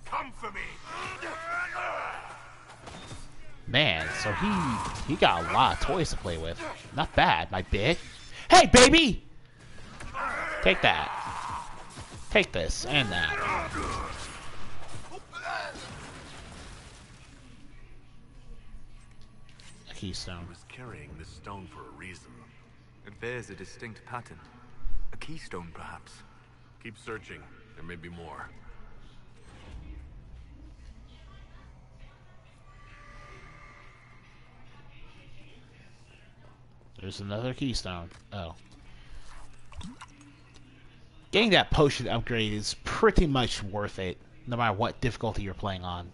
Come for me. Man, so he got a lot of toys to play with. Not bad, my bitch. Hey, baby! Take that. Take this and that. A keystone. He was carrying this stone for a reason. It bears a distinct pattern. A keystone, perhaps. Keep searching. There may be more. There's another keystone. Oh. Getting that potion upgrade is pretty much worth it, no matter what difficulty you're playing on.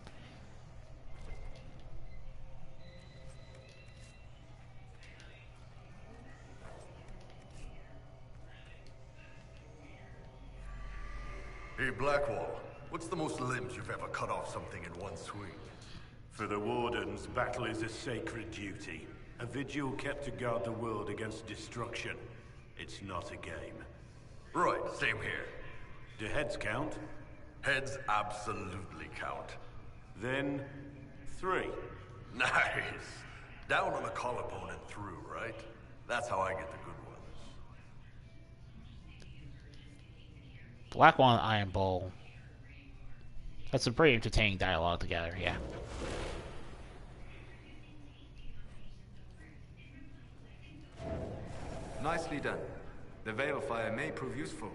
Hey, Blackwall. What's the most limbs you've ever cut off something in one swing? For the Wardens, battle is a sacred duty. A vigil kept to guard the world against destruction. It's not a game. Right, same here. Do heads count? Heads absolutely count. Then, 3. Nice. Down on the collarbone and through, right? That's how I get the good ones. Blackwall and Iron Bull. That's some pretty entertaining dialogue together, yeah. Nicely done. The Veil Fire may prove useful.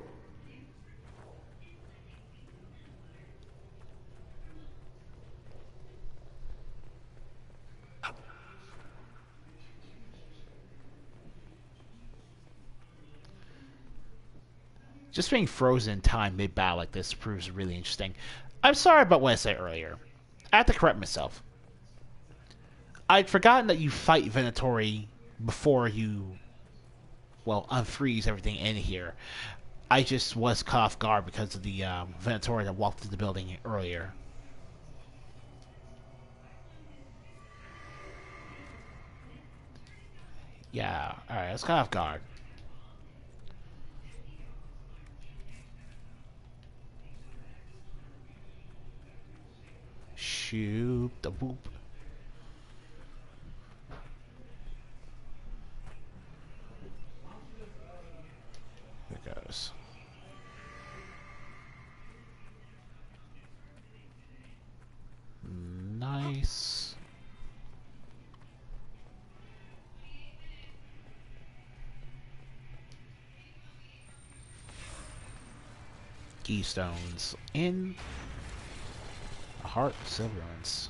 Just being frozen in time mid-battle like this proves really interesting. I'm sorry about what I said earlier. I have to correct myself. I'd forgotten that you fight Venatori before you, well, unfreeze everything in here. I just was caught off guard because of the Venatori that walked through the building earlier. Yeah, alright, let's caught off guard. Shoot the boop. There goes. Nice. Keystones in a heart of severance.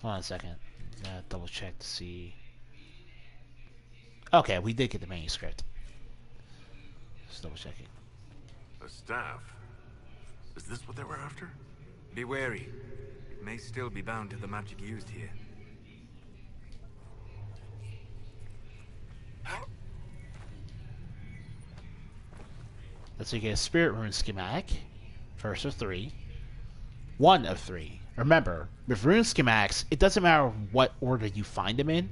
Hold on a second. Gotta double check to see. Okay, we did get the manuscript. Just double checking. A staff? Is this what they were after? Be wary. It may still be bound to the magic used here. Let's see, get a spirit rune schematic. First of 3. 1 of 3. Remember, with rune schematics, it doesn't matter what order you find them in.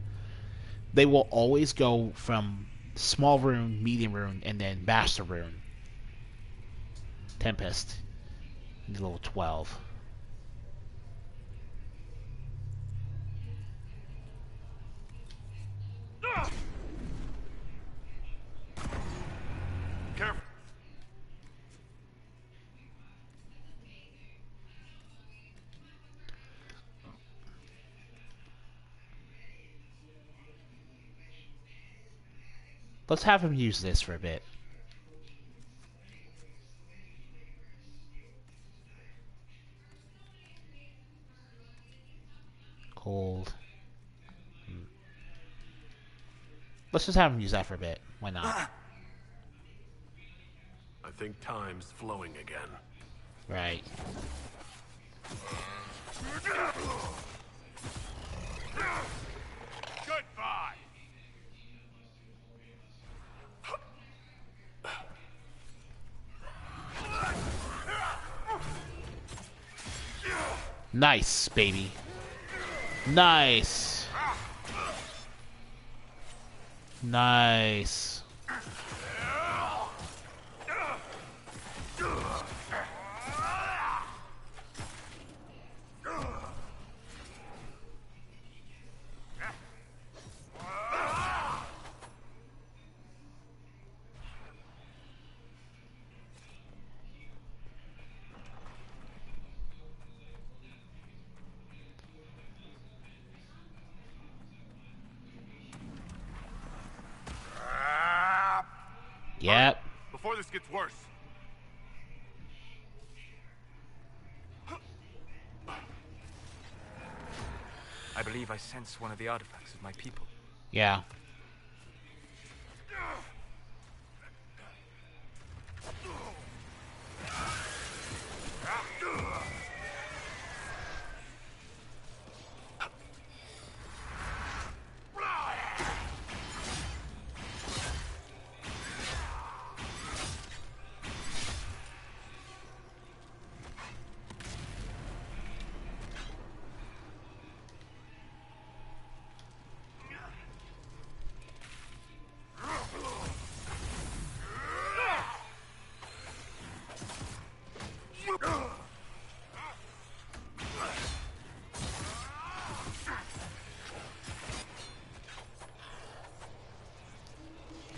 They will always go from small rune, medium rune, and then master rune. Tempest. Level 12. Careful. Let's have him use this for a bit. Cold. Let's just have him use that for a bit. Why not? I think time's flowing again. Right. Goodbye. Nice, baby. Nice. Nice. Yep. Before this gets worse. I believe I sense one of the artifacts of my people. Yeah.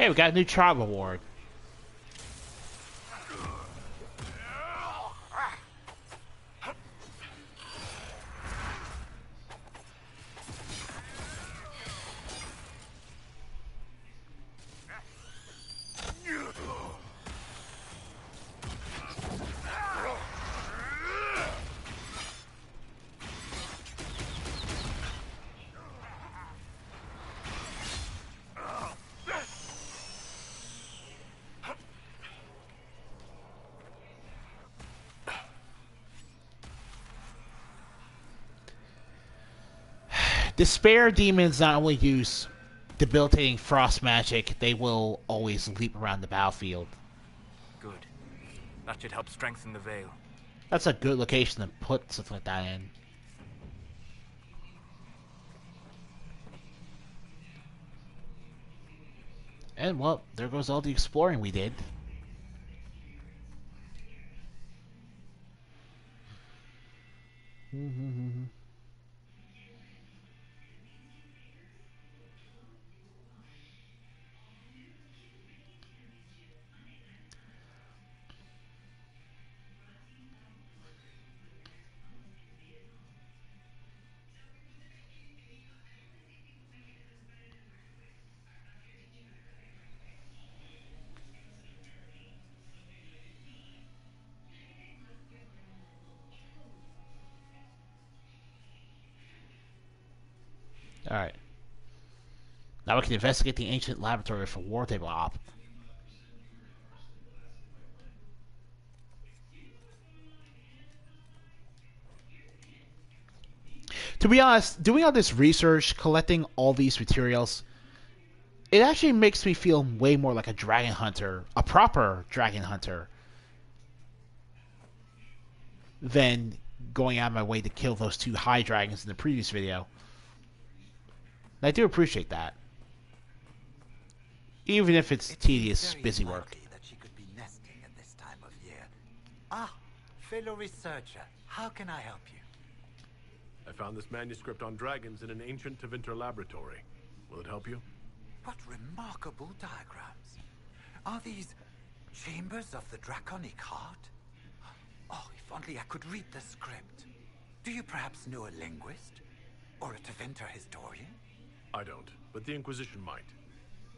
Hey, we got a new trial reward. Despair demons not only use debilitating frost magic, they will always leap around the battlefield. Good. That should help strengthen the veil. That's a good location to put something like that in. And, well, there goes all the exploring we did. Alright. Now we can investigate the ancient laboratory for war table op. To be honest, doing all this research, collecting all these materials, it actually makes me feel way more like a dragon hunter, a proper dragon hunter, than going out of my way to kill those 2 high dragons in the previous video. And I do appreciate that. Even if it's tedious, busy work. That she could be nesting at this time of year. Ah, fellow researcher, how can I help you? I found this manuscript on dragons in an ancient Tevinter laboratory. Will it help you? What remarkable diagrams. Are these chambers of the draconic heart? Oh, if only I could read the script. Do you perhaps know a linguist? Or a Tevinter historian? I don't, but the Inquisition might.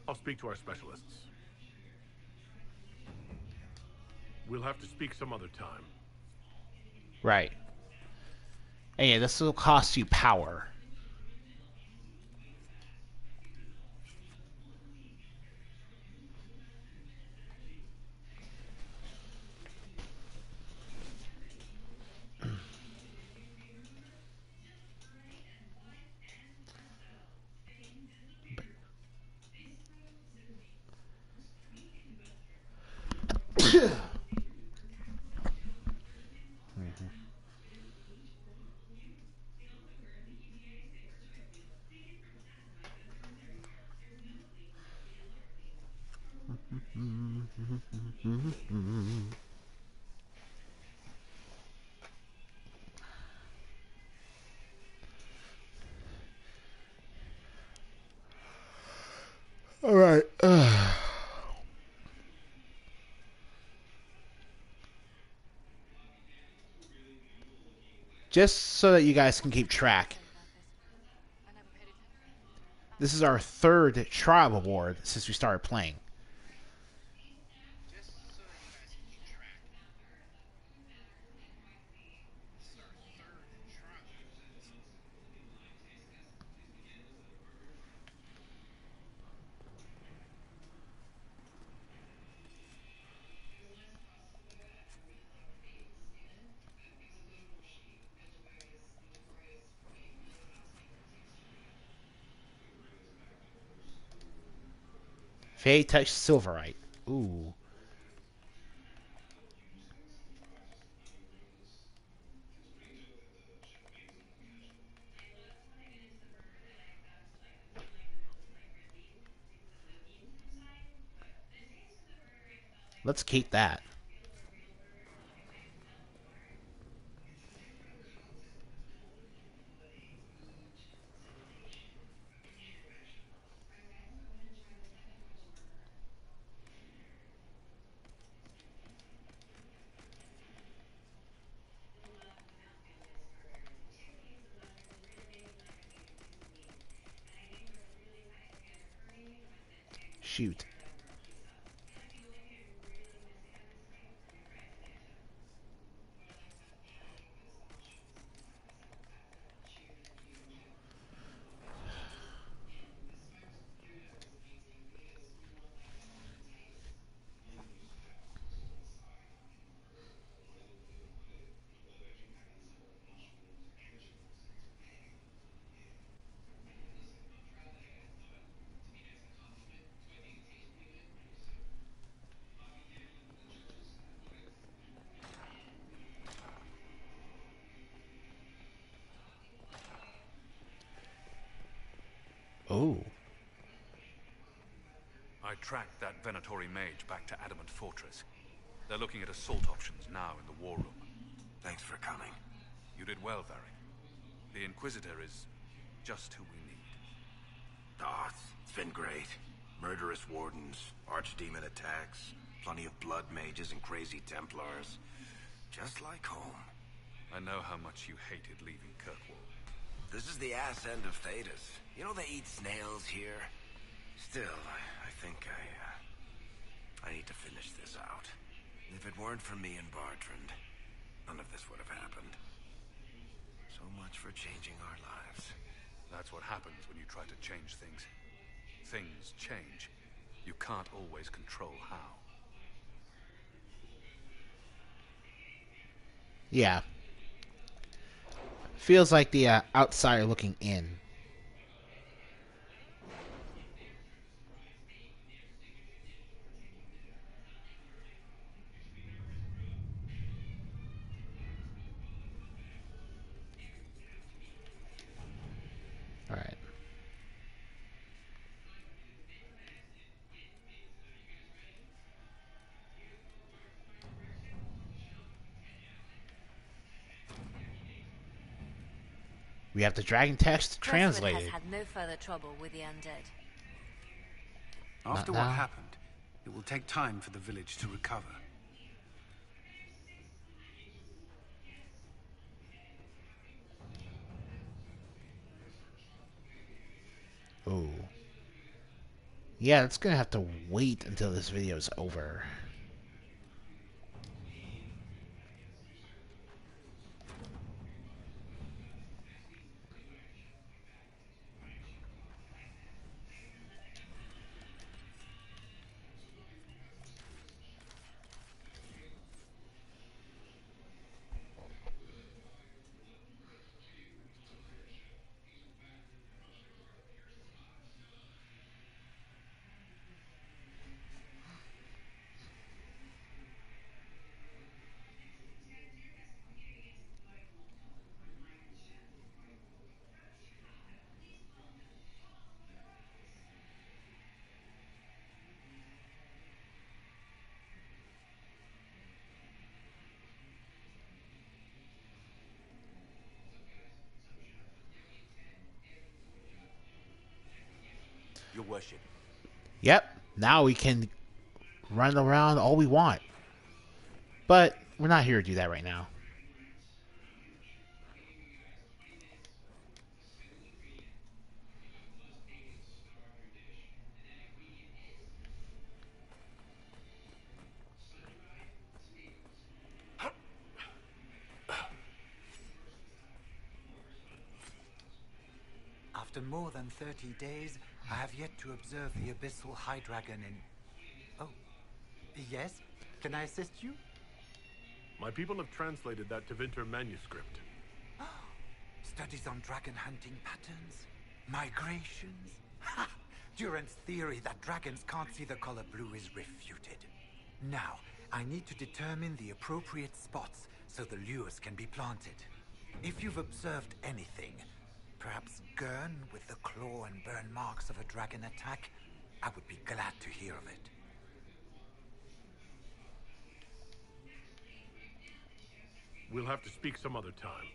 I'll speak to our specialists. We'll have to speak some other time. Right. And yeah, this will cost you power. All right. Just so that you guys can keep track. This is our 3rd trial award since we started playing. Fey touch silverite. Ooh. Let's keep that. Shoot. Oh. I tracked that Venatori mage back to Adamant Fortress. They're looking at assault options now in the war room. Thanks for coming. You did well, Varric. The Inquisitor is just who we need. Oh, it's been great. Murderous wardens, archdemon attacks, plenty of blood mages and crazy Templars. Just like home. I know how much you hated leaving Kirkwall. This is the ass end of Thedas. You know they eat snails here? Still, I think I need to finish this out. If it weren't for me and Bartrand, none of this would have happened. So much for changing our lives. That's what happens when you try to change things. Things change. You can't always control how. Yeah. Feels like the outsider looking in. All right. We have the dragon text translated. Crestwood has had no further trouble with the undead. After what happened, it will take time for the village to recover. Oh. Yeah, it's gonna have to wait until this video is over. Your worship. Yep. Now we can run around all we want. But we're not here to do that right now. After more than 30 days, I have yet to observe the abyssal high dragon in... Oh, yes? Can I assist you? My people have translated that Tevinter manuscript. Studies on dragon hunting patterns, migrations. Ha! Durant's theory that dragons can't see the color blue is refuted. Now, I need to determine the appropriate spots so the lures can be planted. If you've observed anything, perhaps Gurn with the claw and burn marks of a dragon attack, I would be glad to hear of it. We'll have to speak some other time.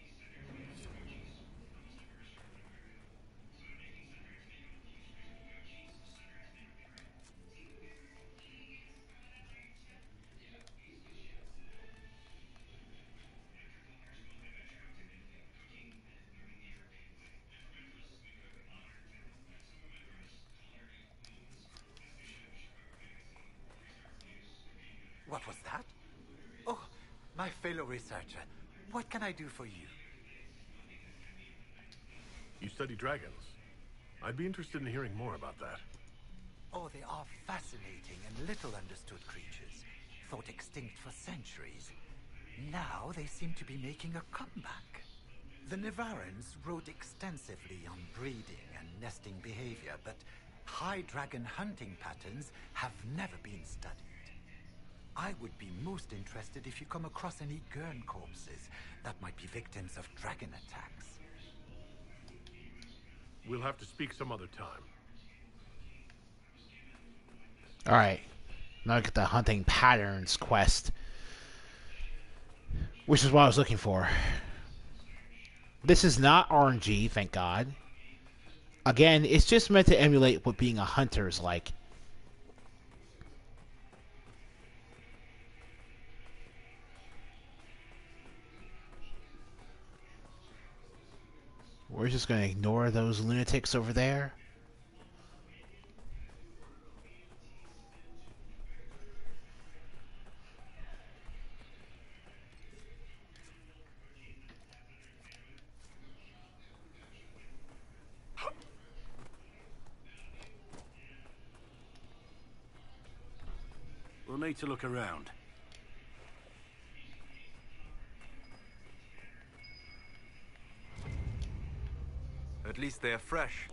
my fellow researcher. What can I do for you? You study dragons. I'd be interested in hearing more about that. Oh, they are fascinating and little understood creatures, thought extinct for centuries. Now they seem to be making a comeback. The Nevarrans wrote extensively on breeding and nesting behavior, but high dragon hunting patterns have never been studied. I would be most interested if you come across any Gurn corpses that might be victims of dragon attacks. We'll have to speak some other time. Alright. Now I get the hunting patterns quest, which is what I was looking for. This is not RNG, thank God. Again, it's just meant to emulate what being a hunter is like. We're just going to ignore those lunatics over there. We'll need to look around. At least they are fresh.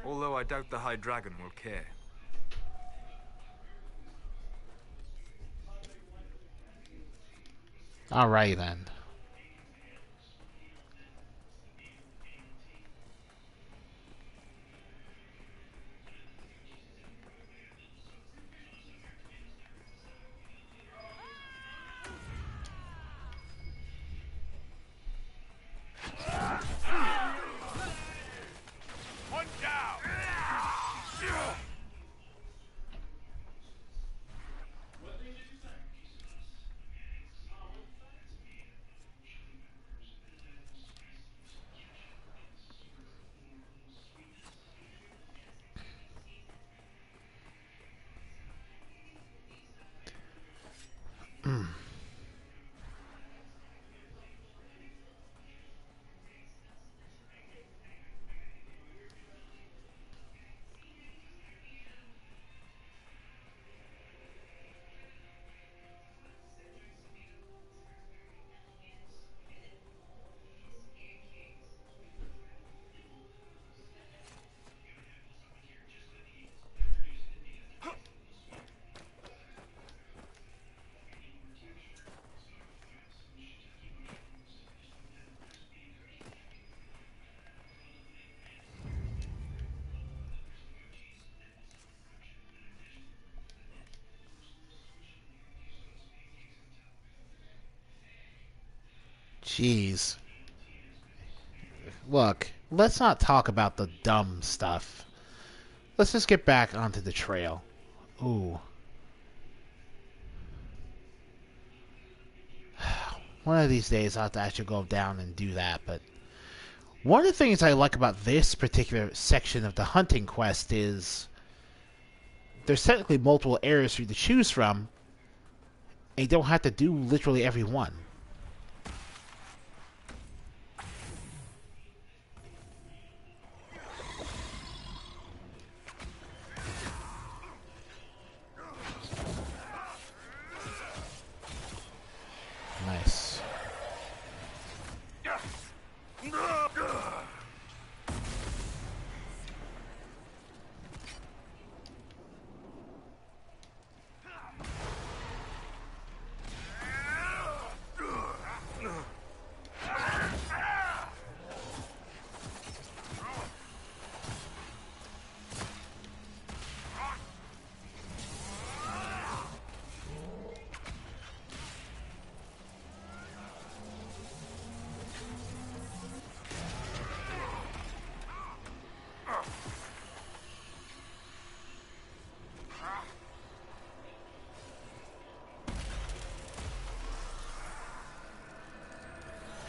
Although I doubt the High Dragon will care. Alright then. Jeez. Look, let's not talk about the dumb stuff. Let's just get back onto the trail. Ooh. One of these days I'll have to actually go down and do that, but one of the things I like about this particular section of the hunting quest is there's technically multiple areas for you to choose from, and you don't have to do literally every one. Nice.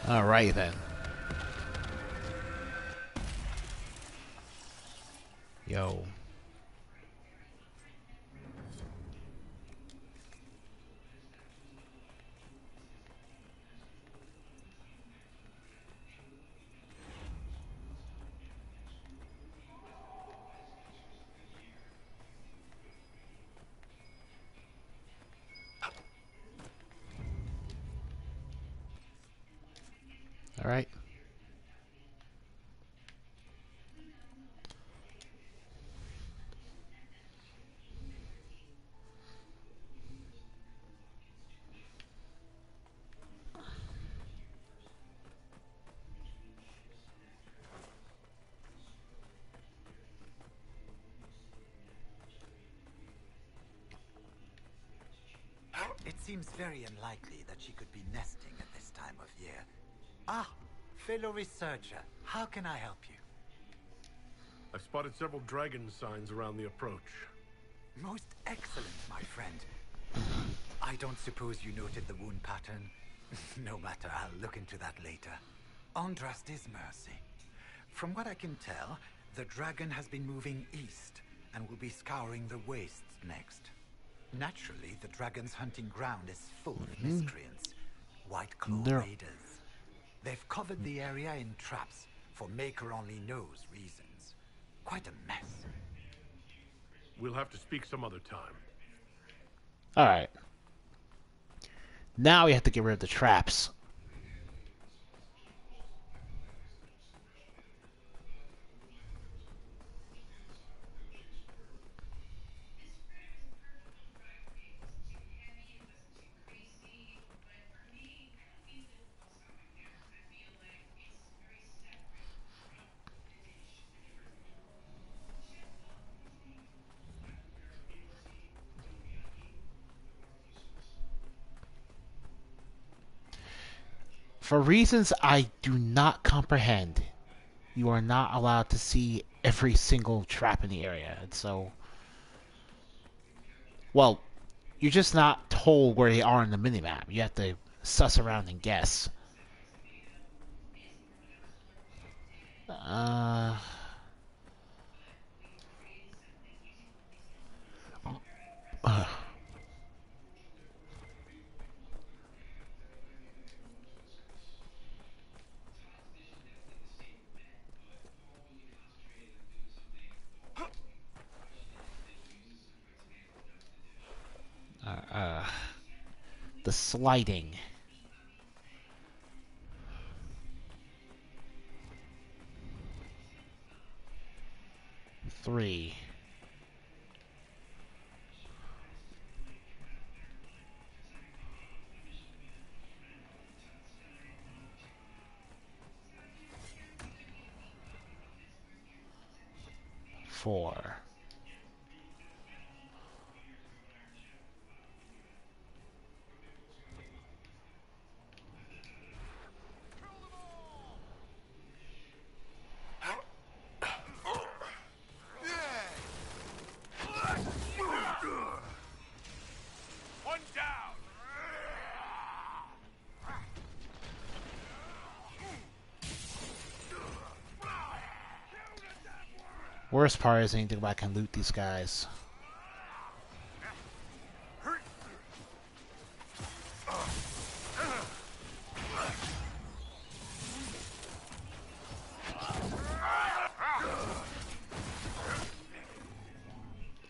Alright then. Yo. Alright. It seems very unlikely that she could be nesting at this time of year. Ah, fellow researcher, how can I help you? I've spotted several dragon signs around the approach. Most excellent, my friend. I don't suppose you noted the wound pattern? No matter, I'll look into that later. Andraste's mercy. From what I can tell, the dragon has been moving east and will be scouring the wastes next. Naturally, the dragon's hunting ground is full of miscreants, White Claw raiders. They've covered the area in traps for Maker only knows reasons. Quite a mess. We'll have to speak some other time. Alright. Now we have to get rid of the traps. For reasons I do not comprehend, you are not allowed to see every single trap in the area. And so, well, you're just not told where they are on the minimap. You have to suss around and guess. The sliding. Three. Four. Worst part is anything about I can loot these guys.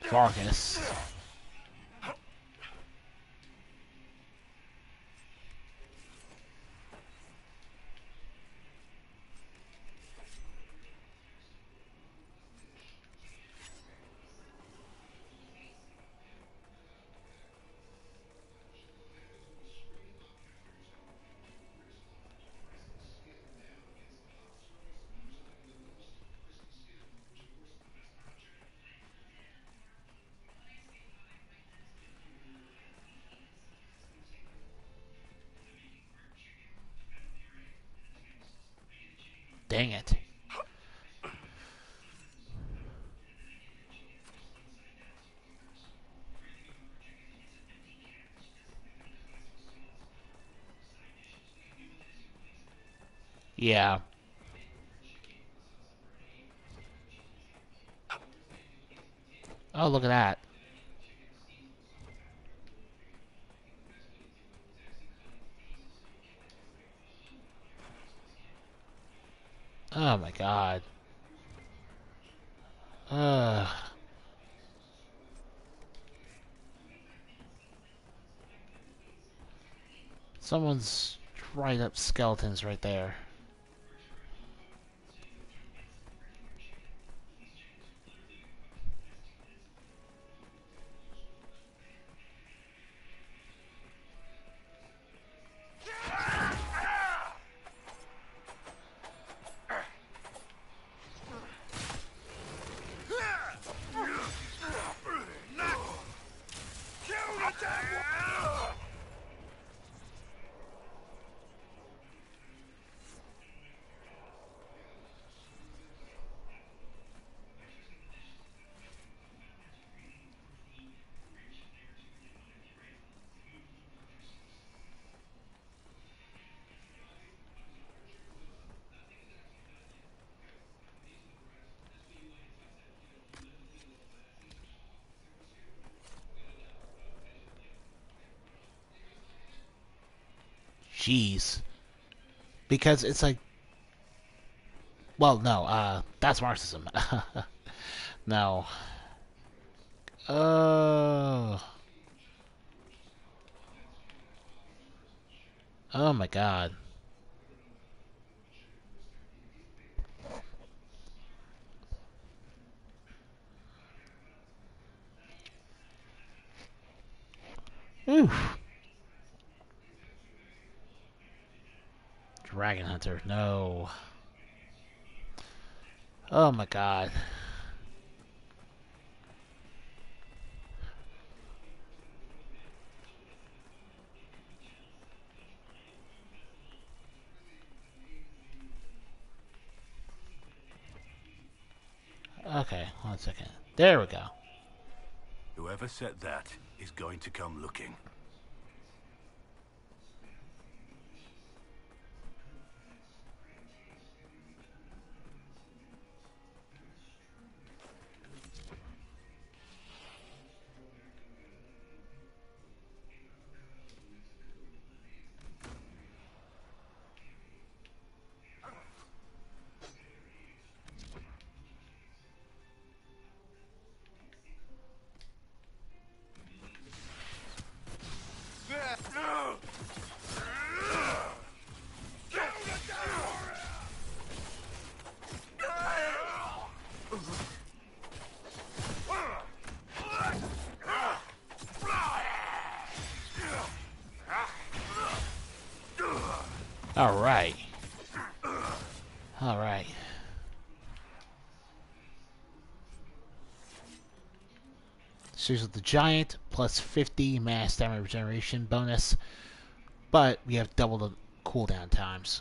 Vargas. Dang it. Yeah. Oh, look at that. Oh my god. Someone's right up skeletons right there. jeez. Because it's like... Well, no, that's Marxism. No. Oh my god. Oof. Dragon Hunter, no. Oh my god. Okay, 1 second. There we go. Whoever set that is going to come looking. Alright. Alright. Series with the Giant, plus 50 mass stamina regeneration bonus, but we have double the cooldown times.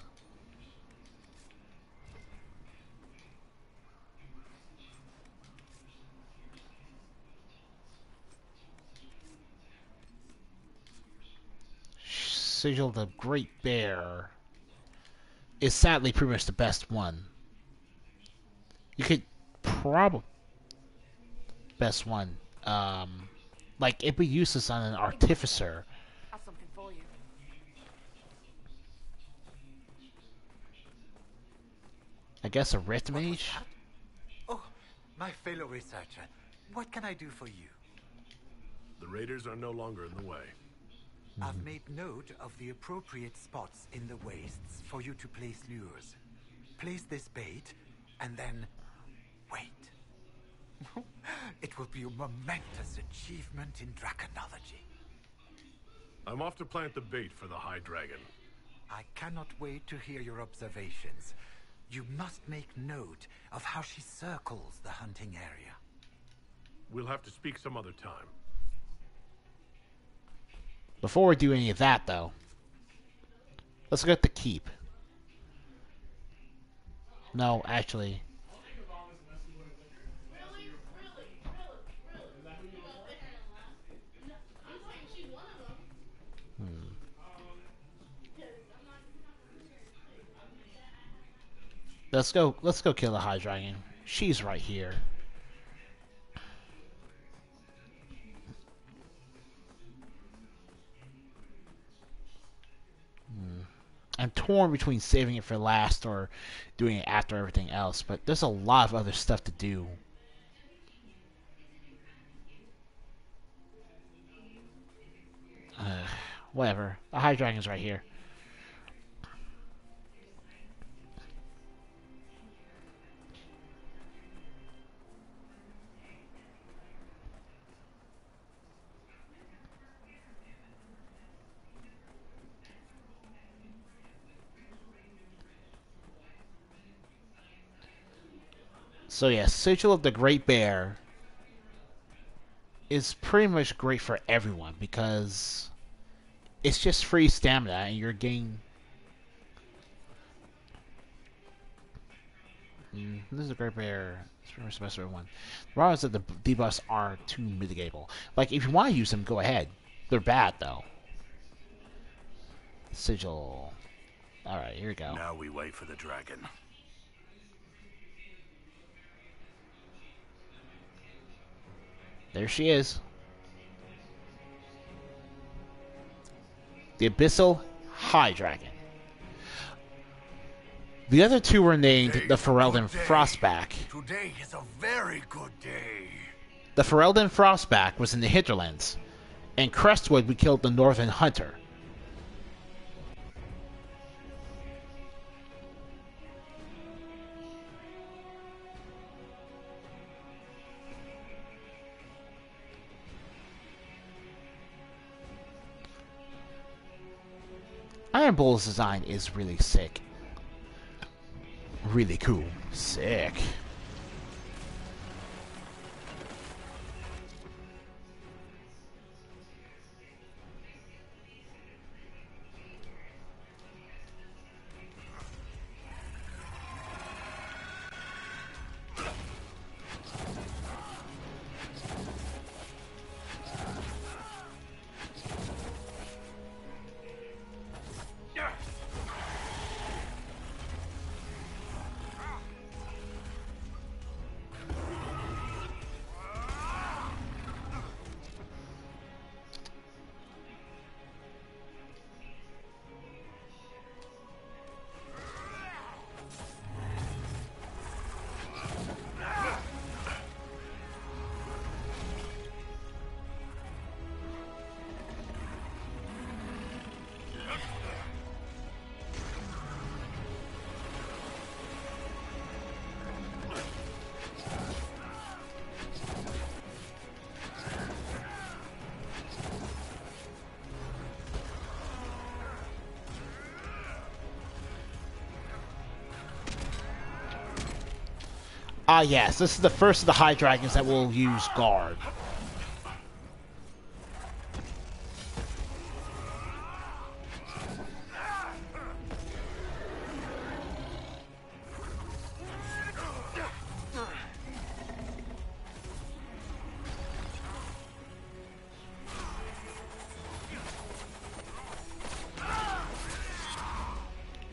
Sigil the Great Bear is sadly pretty much the best one. You could probably best one. Like it'd be useless on an artificer. Have something for you. I guess a Rift Mage? Oh, my fellow researcher. What can I do for you? The raiders are no longer in the way. I've made note of the appropriate spots in the wastes for you to place lures. Place this bait, and then wait. It will be a momentous achievement in draconology. I'm off to plant the bait for the High Dragon. I cannot wait to hear your observations. You must make note of how she circles the hunting area. We'll have to speak some other time. Before we do any of that, though, let's look at the keep. No, actually. Let's go kill the High Dragon. She's right here. I'm torn between saving it for last or doing it after everything else, but there's a lot of other stuff to do. Whatever. The High Dragon's right here. So yeah, Sigil of the Great Bear is pretty much great for everyone because it's just free stamina and you're getting... This is a Great Bear. It's pretty much the best for everyone. The problem is that the debuffs are too mitigatable. Like, if you want to use them, go ahead. They're bad, though. Sigil. Alright, here we go. Now we wait for the dragon. There she is. The Abyssal High Dragon. The other two were named the Ferelden Frostback. Today is a very good day. The Ferelden Frostback was in the hinterlands, and Crestwood we killed the Northern Hunter. Iron Bull's design is really sick. Really cool. Sick. Ah, yes, this is the first of the High Dragons that will use Guard.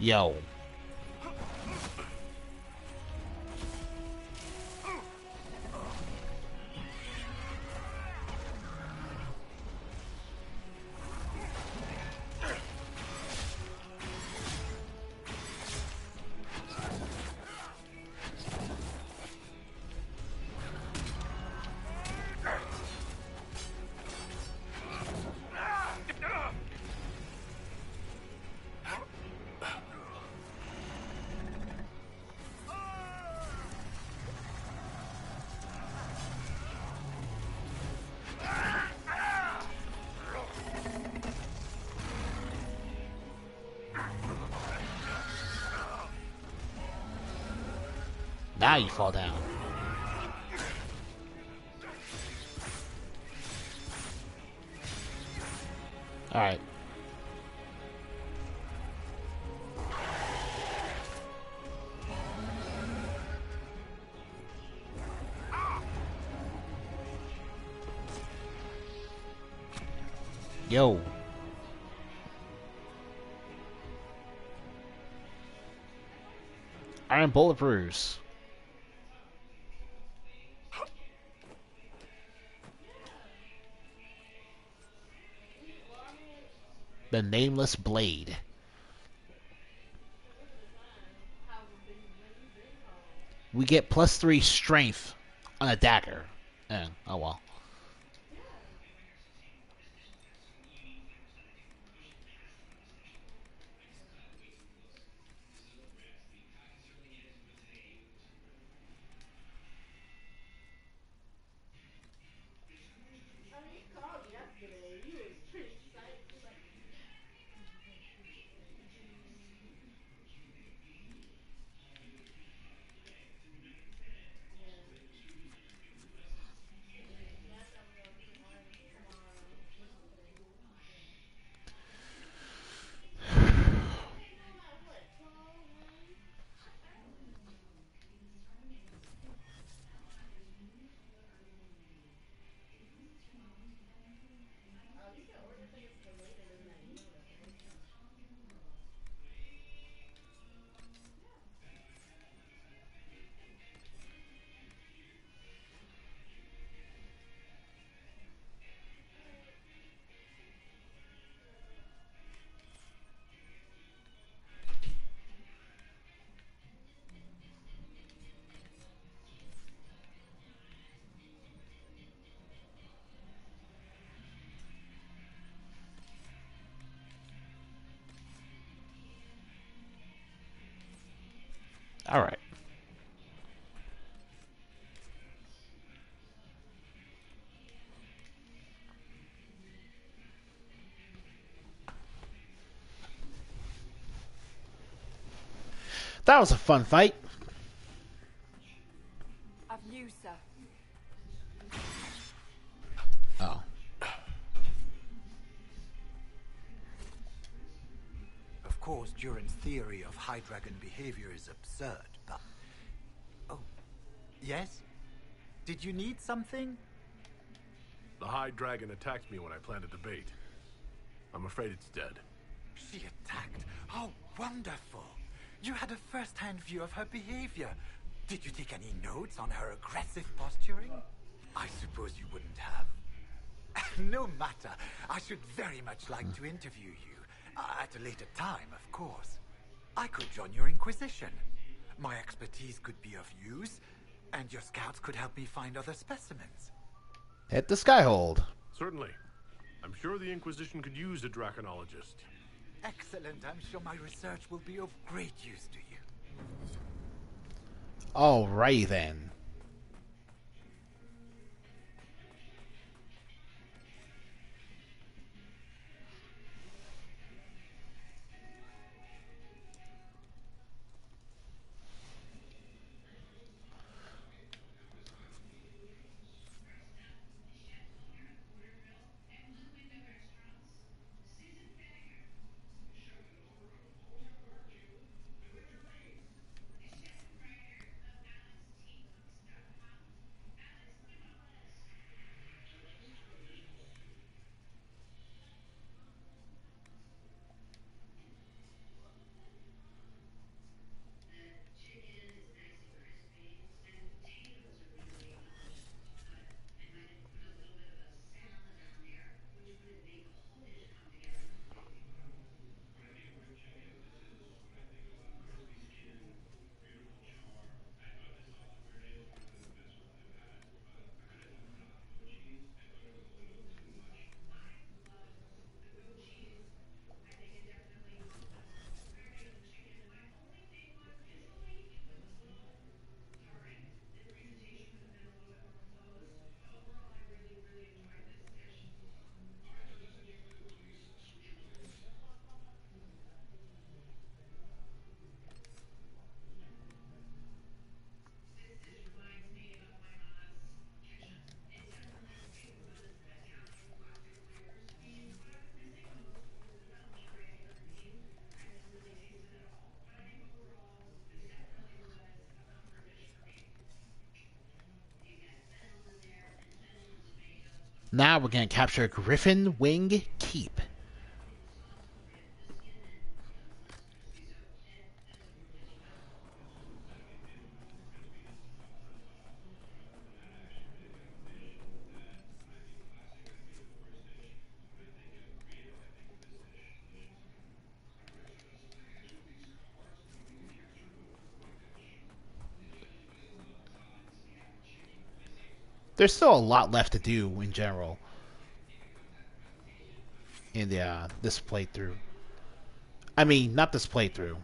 Yo. Now you fall down. Alright. Yo. Iron Bullet Bruise. The Nameless Blade. We get +3 strength on a dagger. Oh well. Alright. That was a fun fight. Of you, sir. Oh. Of course, Duran's theory of High Dragon behavior is absurd, but... Oh. Yes? Did you need something? The High Dragon attacked me when I planned a debate. I'm afraid it's dead. She attacked? How wonderful! You had a first-hand view of her behavior. Did you take any notes on her aggressive posturing? I suppose you wouldn't have. No matter. I should very much like to interview you. At a later time, of course. I could join your Inquisition. My expertise could be of use, and your scouts could help me find other specimens. Hit the Skyhold. Certainly. I'm sure the Inquisition could use a draconologist. Excellent. I'm sure my research will be of great use to you. Alrighty then. Now we're going to capture Griffin Wing Keep. There's still a lot left to do in general in the this playthrough. I mean, not this playthrough.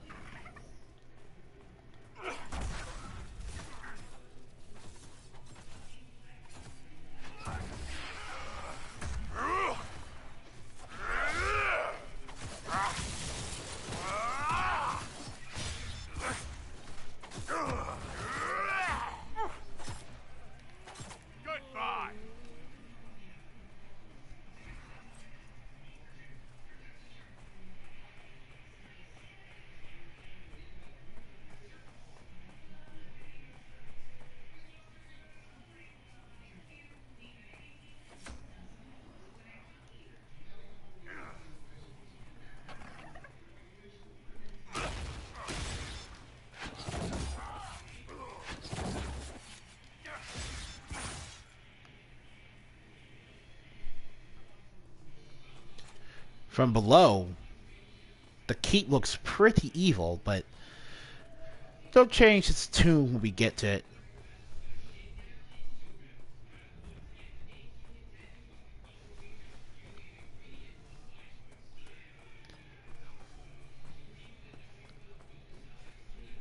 From below, the keep looks pretty evil, but don't change its tune when we get to it.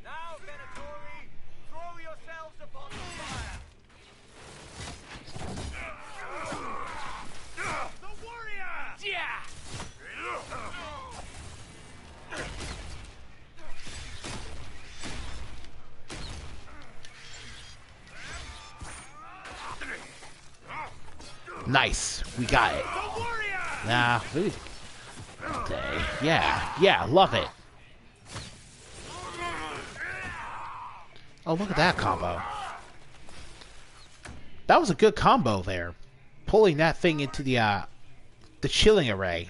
Now, Venatorians, Nice. We got it. Nah. Yeah, love it. Oh, look at that combo. That was a good combo there. Pulling that thing into the chilling array.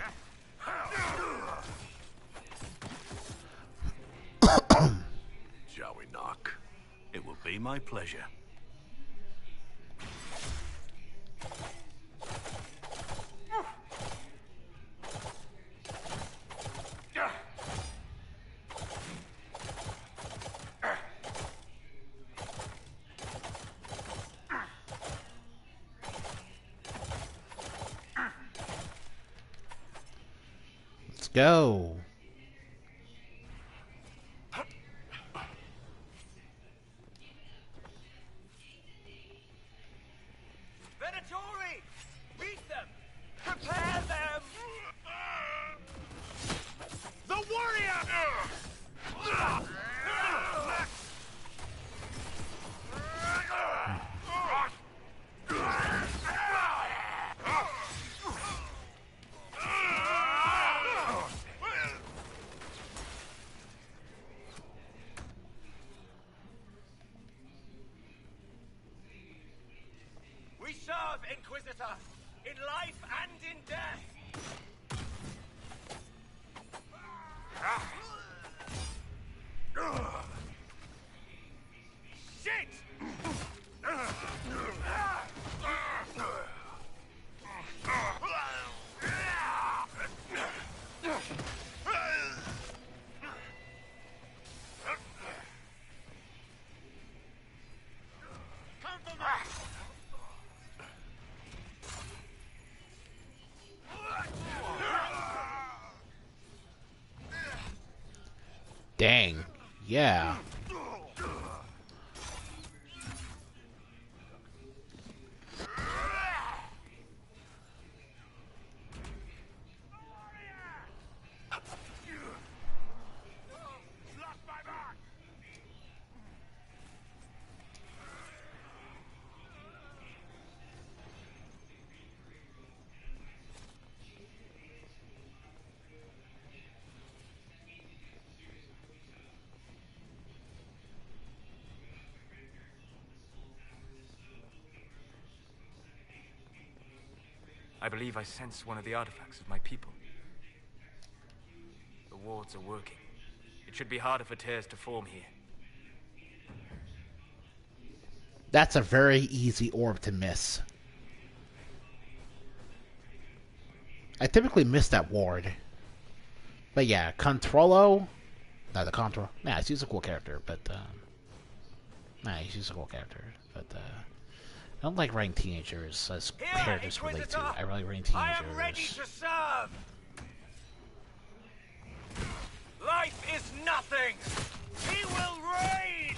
Shall we knock? It will be my pleasure. Let's go. Venatori! Meet them! Prepare them! The warrior! We serve, Inquisitor, in life and in death. Shit! Come for me! Dang. Yeah. I believe I sense one of the artifacts of my people. The wards are working. It should be harder for tears to form here. That's a very easy orb to miss. I typically miss that ward. But yeah, Controllo... Not the Control. Nah, he's a cool character, but... he's a cool character, but... I don't like writing teenagers as characters to relate to. I really write teenagers. I am ready to serve! Life is nothing! He will reign!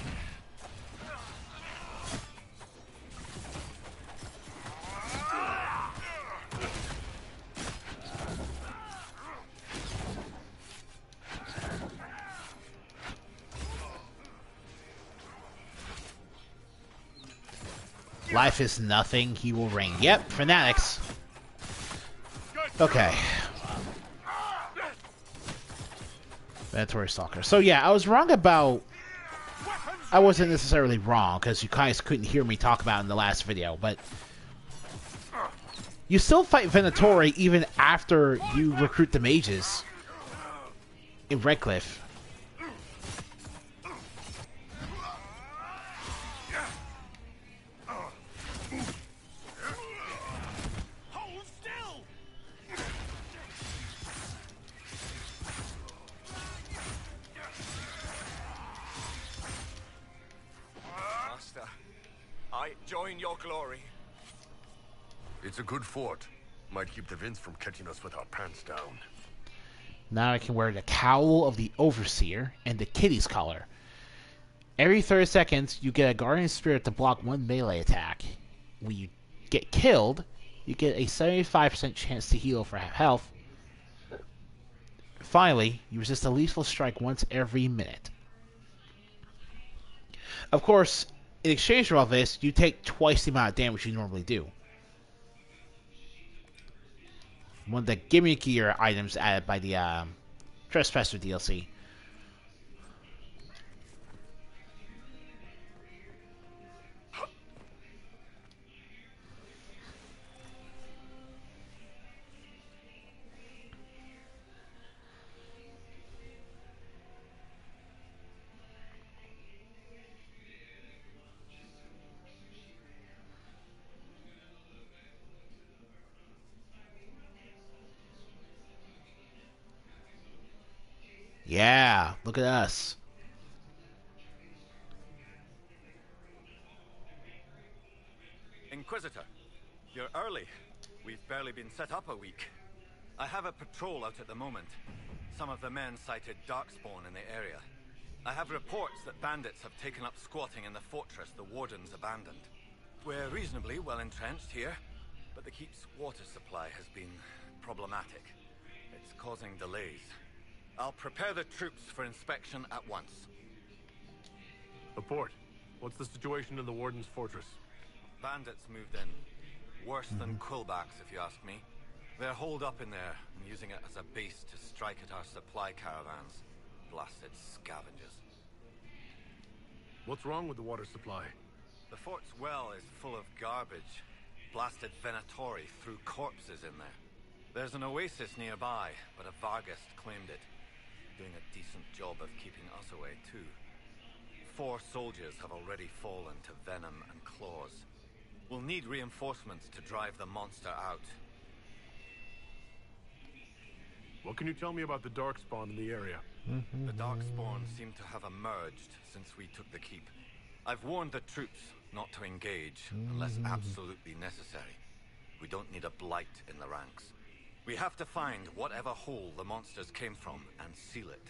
Life is nothing, he will reign. Yep, fanatics. Okay. Mandatory Stalker. So yeah, I was wrong about... I wasn't necessarily wrong, because you guys couldn't hear me talk about it in the last video, but... You still fight Venatori even after you recruit the mages. In Redcliffe. I join your glory. It's a good fort. Might keep the Vince from catching us with our pants down. Now I can wear the Cowl of the Overseer and the Kitty's Collar. Every 30 seconds, you get a Guardian Spirit to block one melee attack. When you get killed, you get a 75% chance to heal for health. Finally, you resist a lethal strike once every minute. Of course, in exchange for all this, you take twice the amount of damage you normally do. one of the gimmickier items added by the Trespasser DLC. Yeah, look at us. Inquisitor, you're early. We've barely been set up a week. I have a patrol out at the moment. Some of the men cited darkspawn in the area. I have reports that bandits have taken up squatting in the fortress the Wardens abandoned. We're reasonably well entrenched here, but the keep's water supply has been problematic. It's causing delays. I'll prepare the troops for inspection at once. Report. What's the situation in the Warden's fortress? Bandits moved in. Worse than Quillbacks, if you ask me. They're holed up in there and using it as a base to strike at our supply caravans. Blasted scavengers. What's wrong with the water supply? The fort's well is full of garbage. Blasted Venatori threw corpses in there. There's an oasis nearby, but a Vargast claimed it. Doing a decent job of keeping us away, too. 4 soldiers have already fallen to venom and claws. We'll need reinforcements to drive the monster out. What can you tell me about the Darkspawn in the area? The Darkspawn seem to have emerged since we took the keep. I've warned the troops not to engage unless absolutely necessary. We don't need a blight in the ranks. We have to find whatever hole the monsters came from and seal it.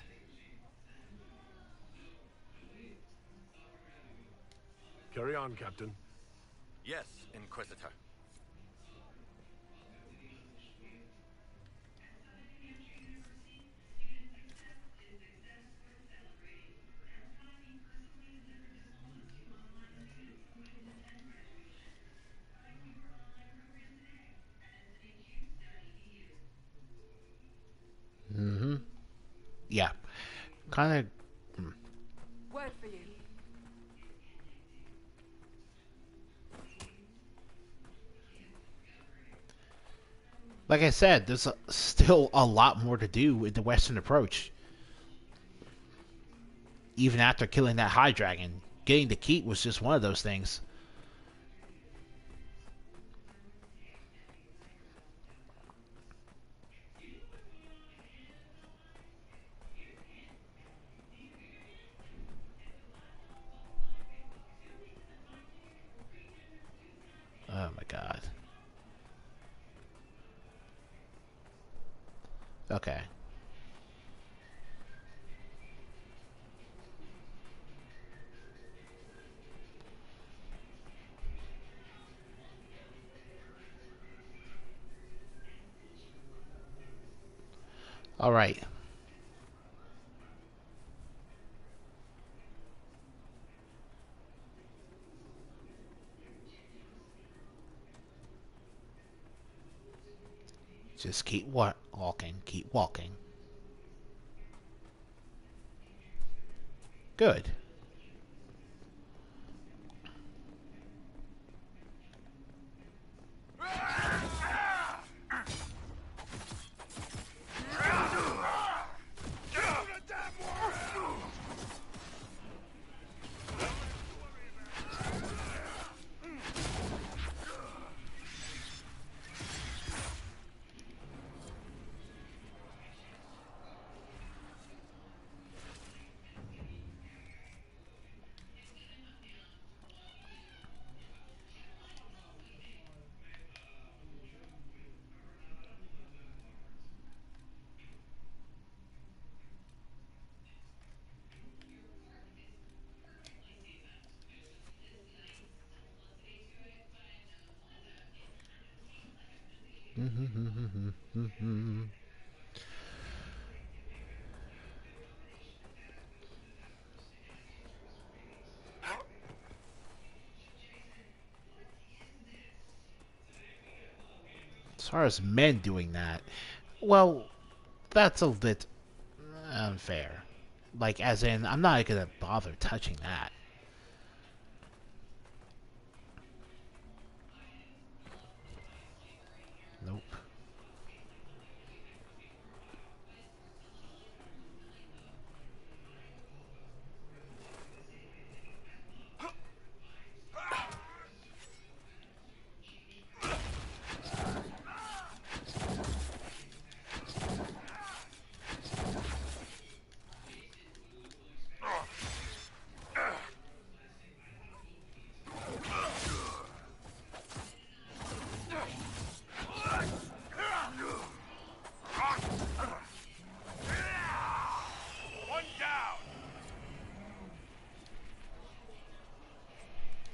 Carry on, Captain. Yes, Inquisitor. Yeah. Kind of... Word for you. Like I said, there's still a lot more to do with the Western approach. Even after killing that High Dragon, getting the keep was just one of those things. Oh my god. Okay. All right. Just keep walking, keep walking. Good. far as men doing that, well, that's a bit unfair. Like, as in, I'm not gonna bother touching that. Nope.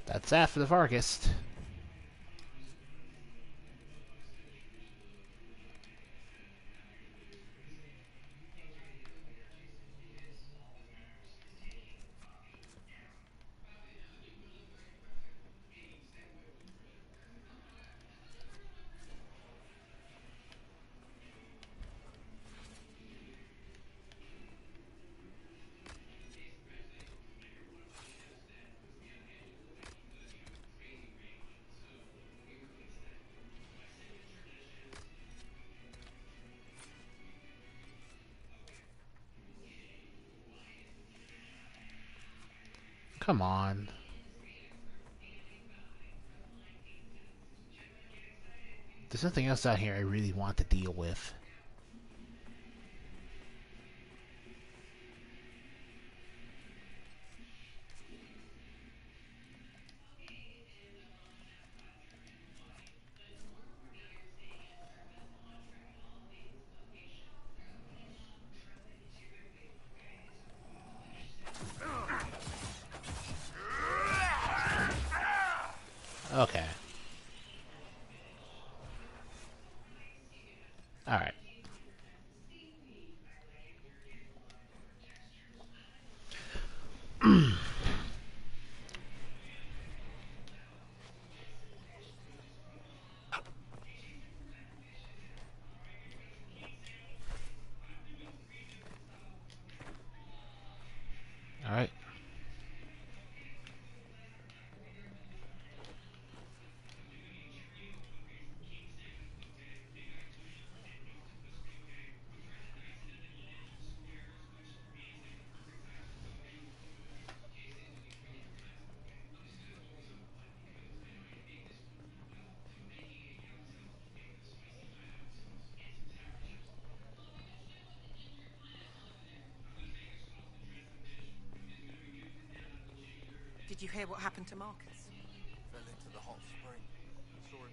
That's after the Vargas. Come on. There's nothing else out here I really want to deal with. Okay. Alright. Alright. Did you hear what happened to Marcus? Fell into the hot spring. Saw him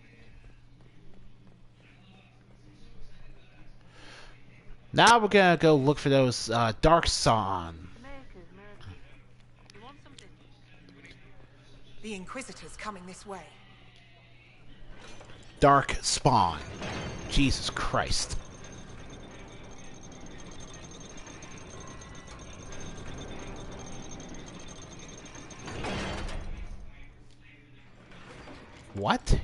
in the Now we're gonna go look for those Dark Son. You want something? The Inquisitor's coming this way. Dark Spawn. Jesus Christ. What?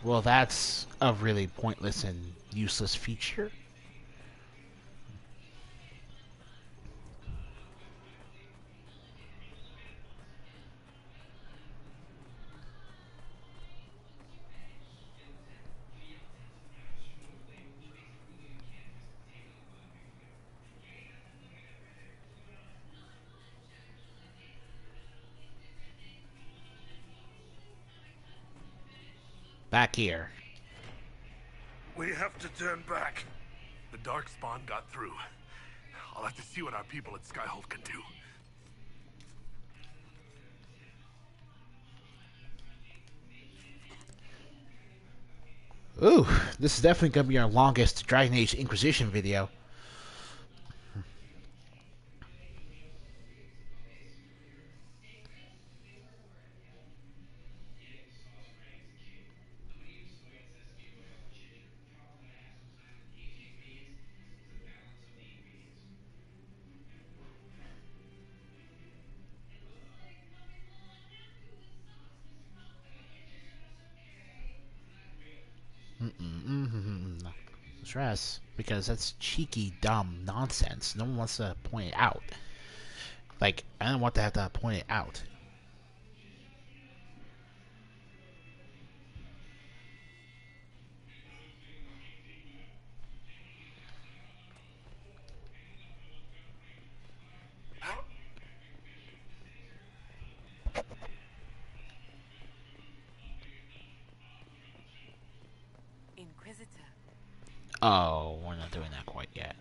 Well, that's a really pointless and useless feature. Back here. We have to turn back. The Darkspawn got through. I'll have to see what our people at Skyhold can do. Ooh, this is definitely going to be our longest Dragon Age Inquisition video. stress, because that's cheeky, dumb nonsense. No one wants to point it out. Like, I don't want to have to point it out. Inquisitor. Oh, we're not doing that quite yet.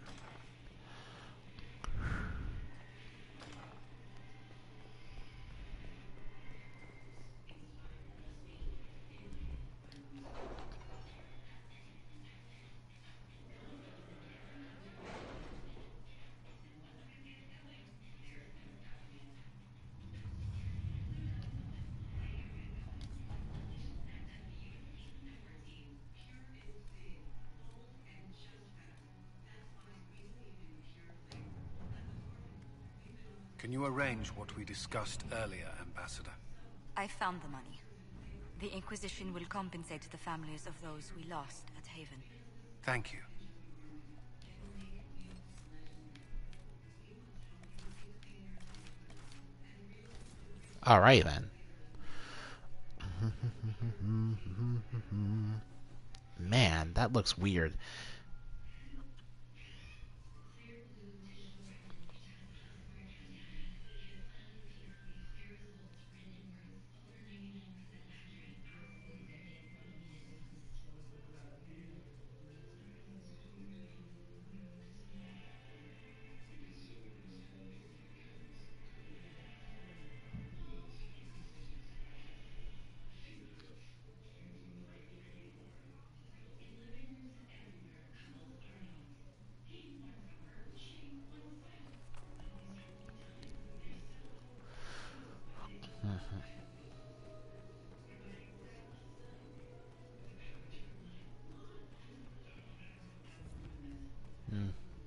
Can you arrange what we discussed earlier, Ambassador? I found the money. The Inquisition will compensate the families of those we lost at Haven. Thank you. Alright then. Man, that looks weird.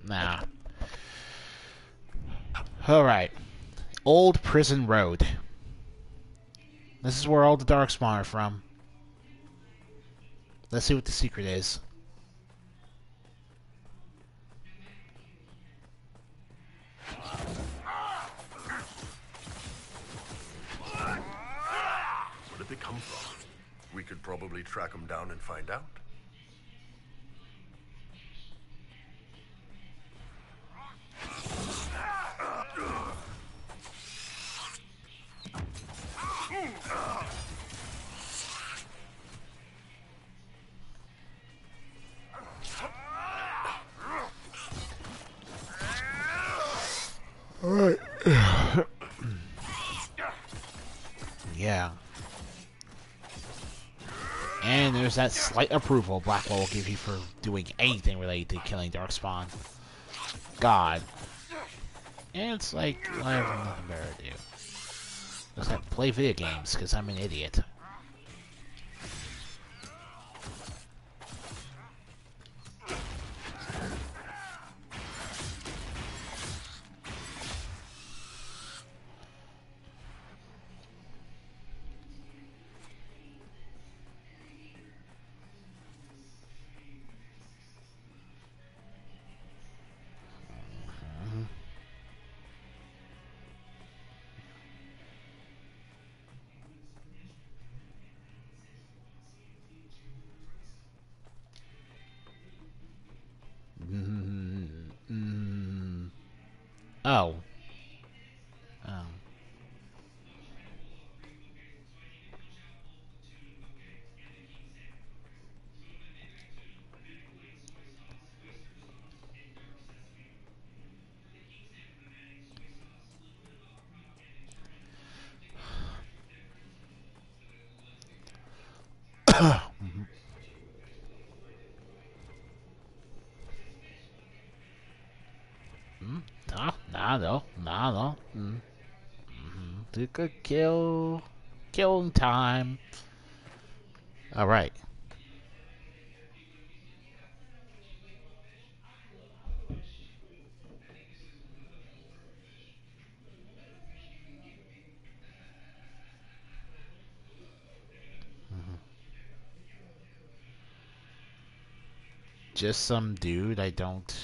Nah. Alright. Old Prison Road. This is where all the Darkspawn are from. Let's see what the secret is. Where did they come from? We could probably track them down and find out. Alright. Yeah. And there's that slight approval Blackwell will give you for doing anything related to killing Darkspawn. God. And it's like, I have nothing better to do. Just have to play video games, because I'm an idiot. Oh. Oh. No. Took a killing time. All right. just some dude I don't...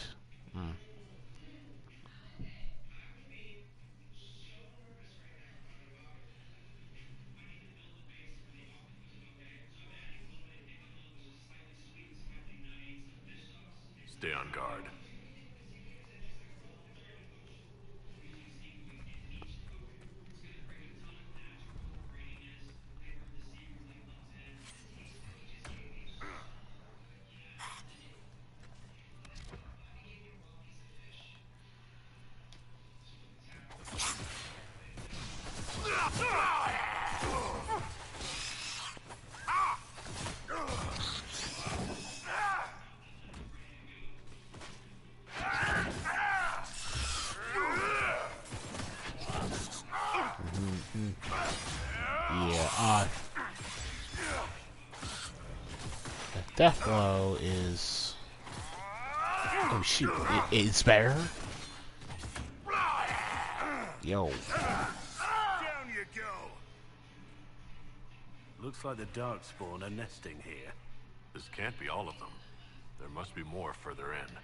Stay on guard. Death blow is... Oh shoot, it's better? Yo. Down you go. Looks like the Darkspawn are nesting here. This can't be all of them. There must be more further in.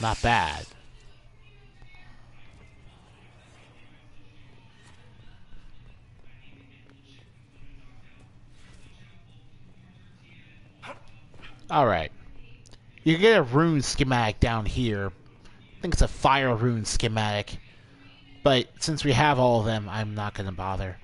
Not bad. Alright. You get a rune schematic down here. I think it's a fire rune schematic. But since we have all of them, I'm not going to bother.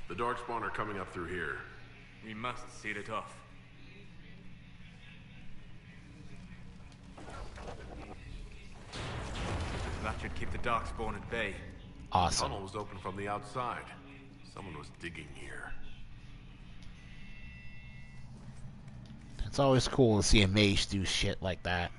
The Darkspawn are coming up through here. We must seal it off. That should keep the Darkspawn at bay. Awesome. The tunnel was open from the outside. Someone was digging here. It's always cool to see a mage do shit like that.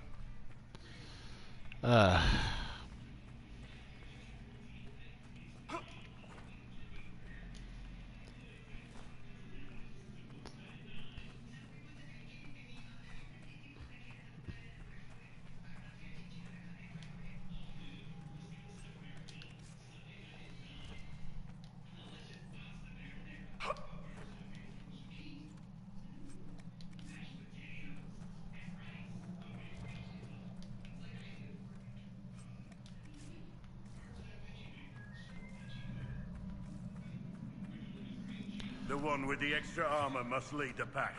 The one with the extra armor must lead the pack.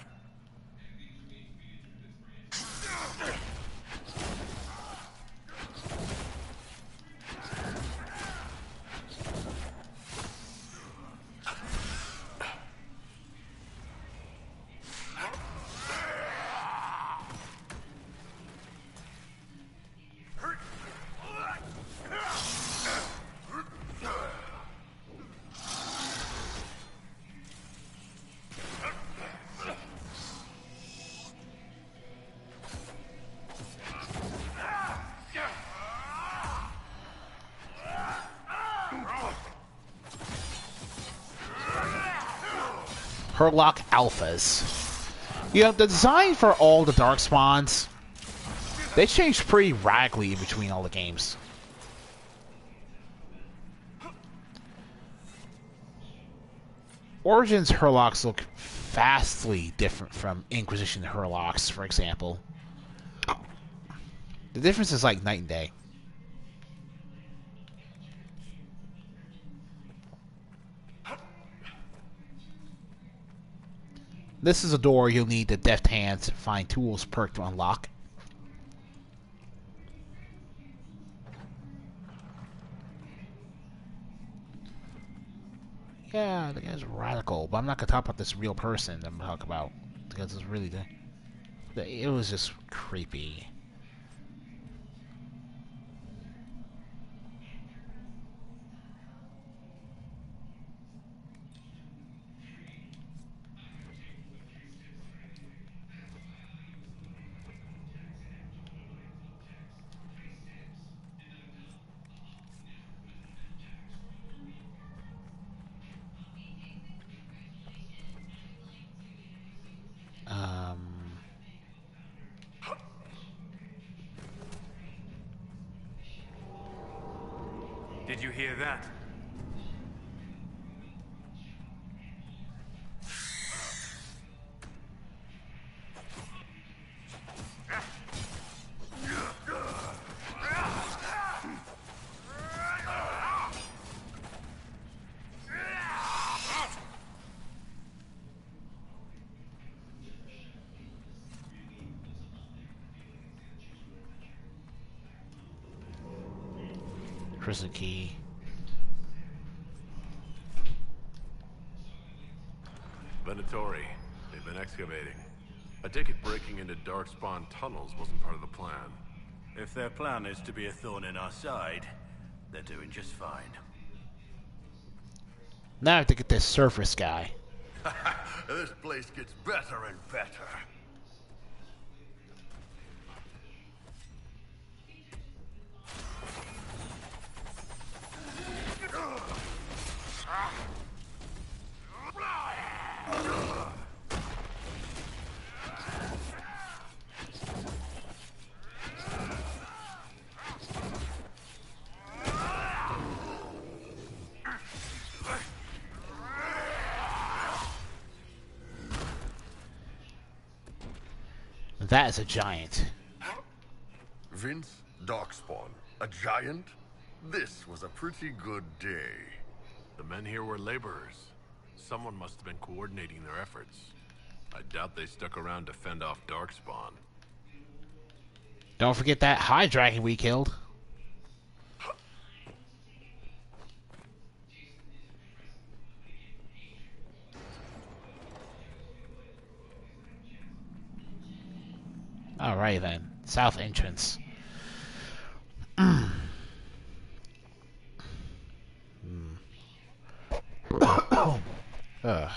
Hurlock Alphas. You know, the design for all the Darkspawns, they changed pretty radically in between all the games. Origins Hurlocks look vastly different from Inquisition Hurlocks, for example. The difference is like night and day. This is a door you'll need the deft hands find tools perk to unlock. Yeah, the guy's radical, but I'm not gonna talk about this real person I'm gonna talk about because it's really it was just creepy. Did you hear that? Prison key. Venatori. They've been excavating. I take it breaking into Darkspawn tunnels wasn't part of the plan. If their plan is to be a thorn in our side, they're doing just fine. Now I have to get this surface guy. This place gets better and better. That is a giant. Vince, Darkspawn, a giant? This was a pretty good day. The men here were laborers. Someone must have been coordinating their efforts. I doubt they stuck around to fend off Darkspawn. Don't forget that high dragon we killed. Alright then. South entrance. Ugh.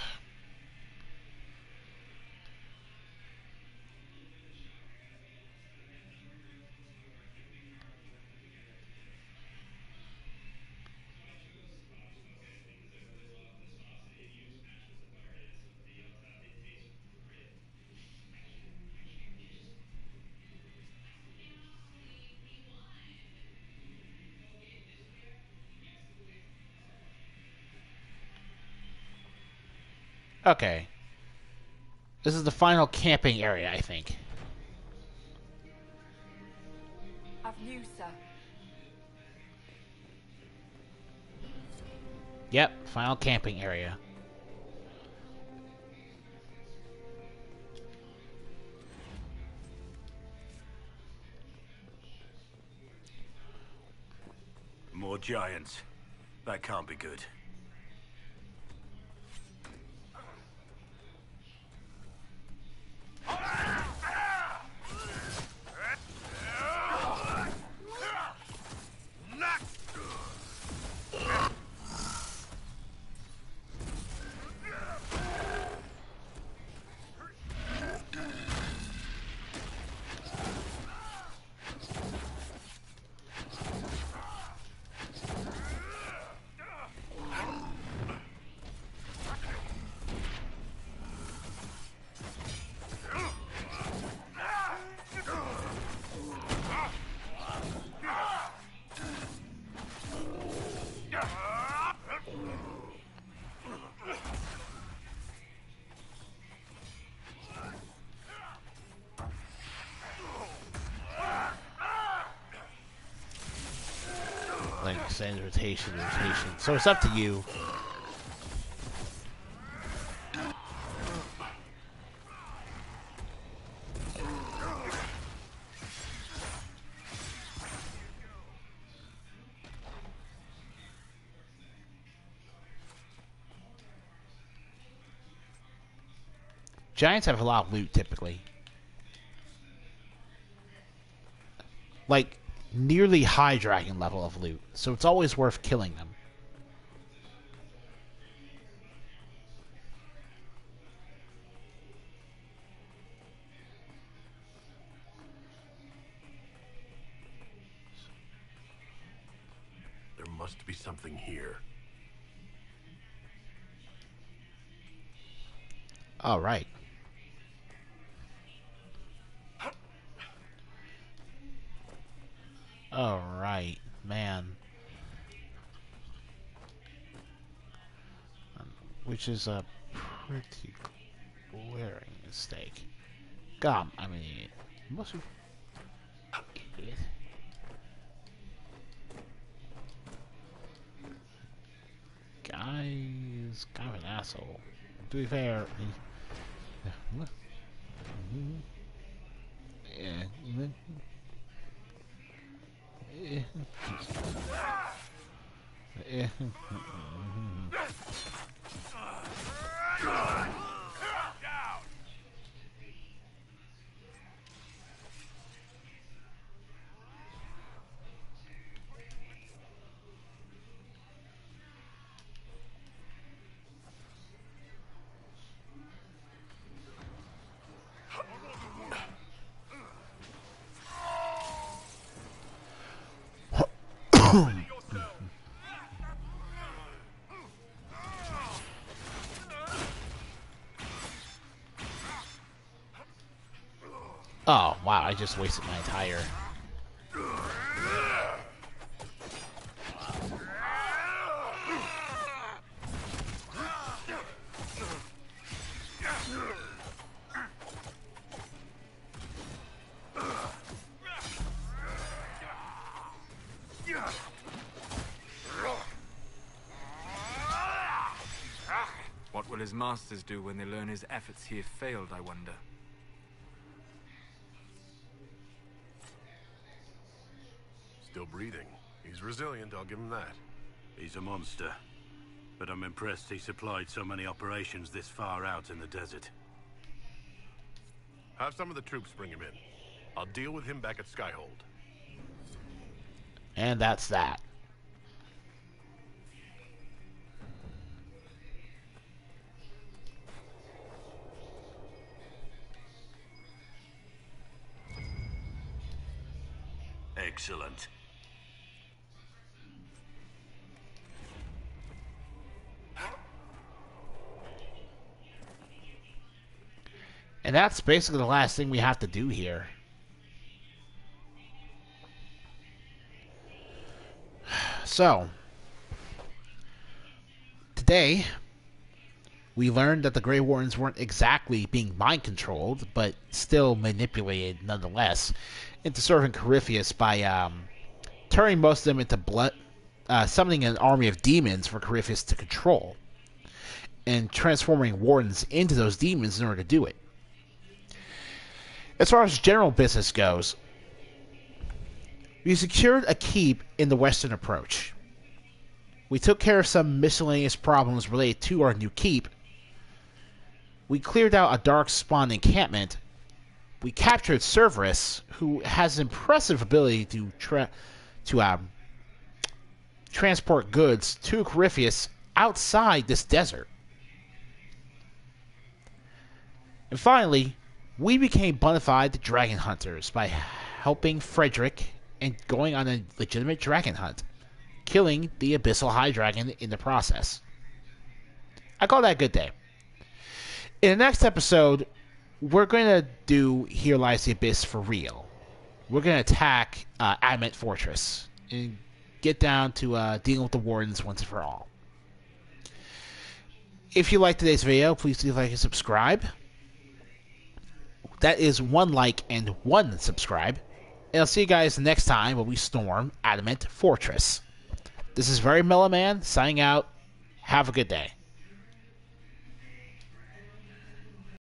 Okay. This is the final camping area, I think. Of you, sir. Yep, final camping area. More giants. That can't be good. like send rotation. So it's up to you. Giants have a lot of loot typically. Like nearly high dragon level of loot, so it's always worth killing them. There must be something here. All right. Alright, man. Which is a pretty glaring mistake. God, I mean, must have... Idiot. Guy is kind of an asshole. To be fair, yeah. Oh, wow, I just wasted my entire... What will his masters do when they learn his efforts here failed, I wonder? Still breathing. He's resilient, I'll give him that. He's a monster. But I'm impressed he supplied so many operations this far out in the desert. Have some of the troops bring him in. I'll deal with him back at Skyhold. And that's that. Excellent. And that's basically the last thing we have to do here. So, today, we learned that the Grey Wardens weren't exactly being mind-controlled, but still manipulated nonetheless, into serving Corypheus by turning most of them into blood, summoning an army of demons for Corypheus to control, and transforming Wardens into those demons in order to do it. As far as general business goes, we secured a keep in the western approach. We took care of some miscellaneous problems related to our new keep. We cleared out a dark-spawn encampment. We captured Cerberus, who has an impressive ability to transport goods to Corypheus outside this desert. And finally, we became bona fide dragon hunters by helping Frederick and going on a legitimate dragon hunt, killing the Abyssal High Dragon in the process. I call that a good day. In the next episode, we're going to do Here Lies the Abyss for real. We're going to attack Adamant Fortress and get down to dealing with the Wardens once and for all. If you liked today's video, please leave a like and subscribe. That is 1 like and 1 subscribe. And I'll see you guys next time when we storm Adamant Fortress. This is Very Mellow Man, signing out. Have a good day.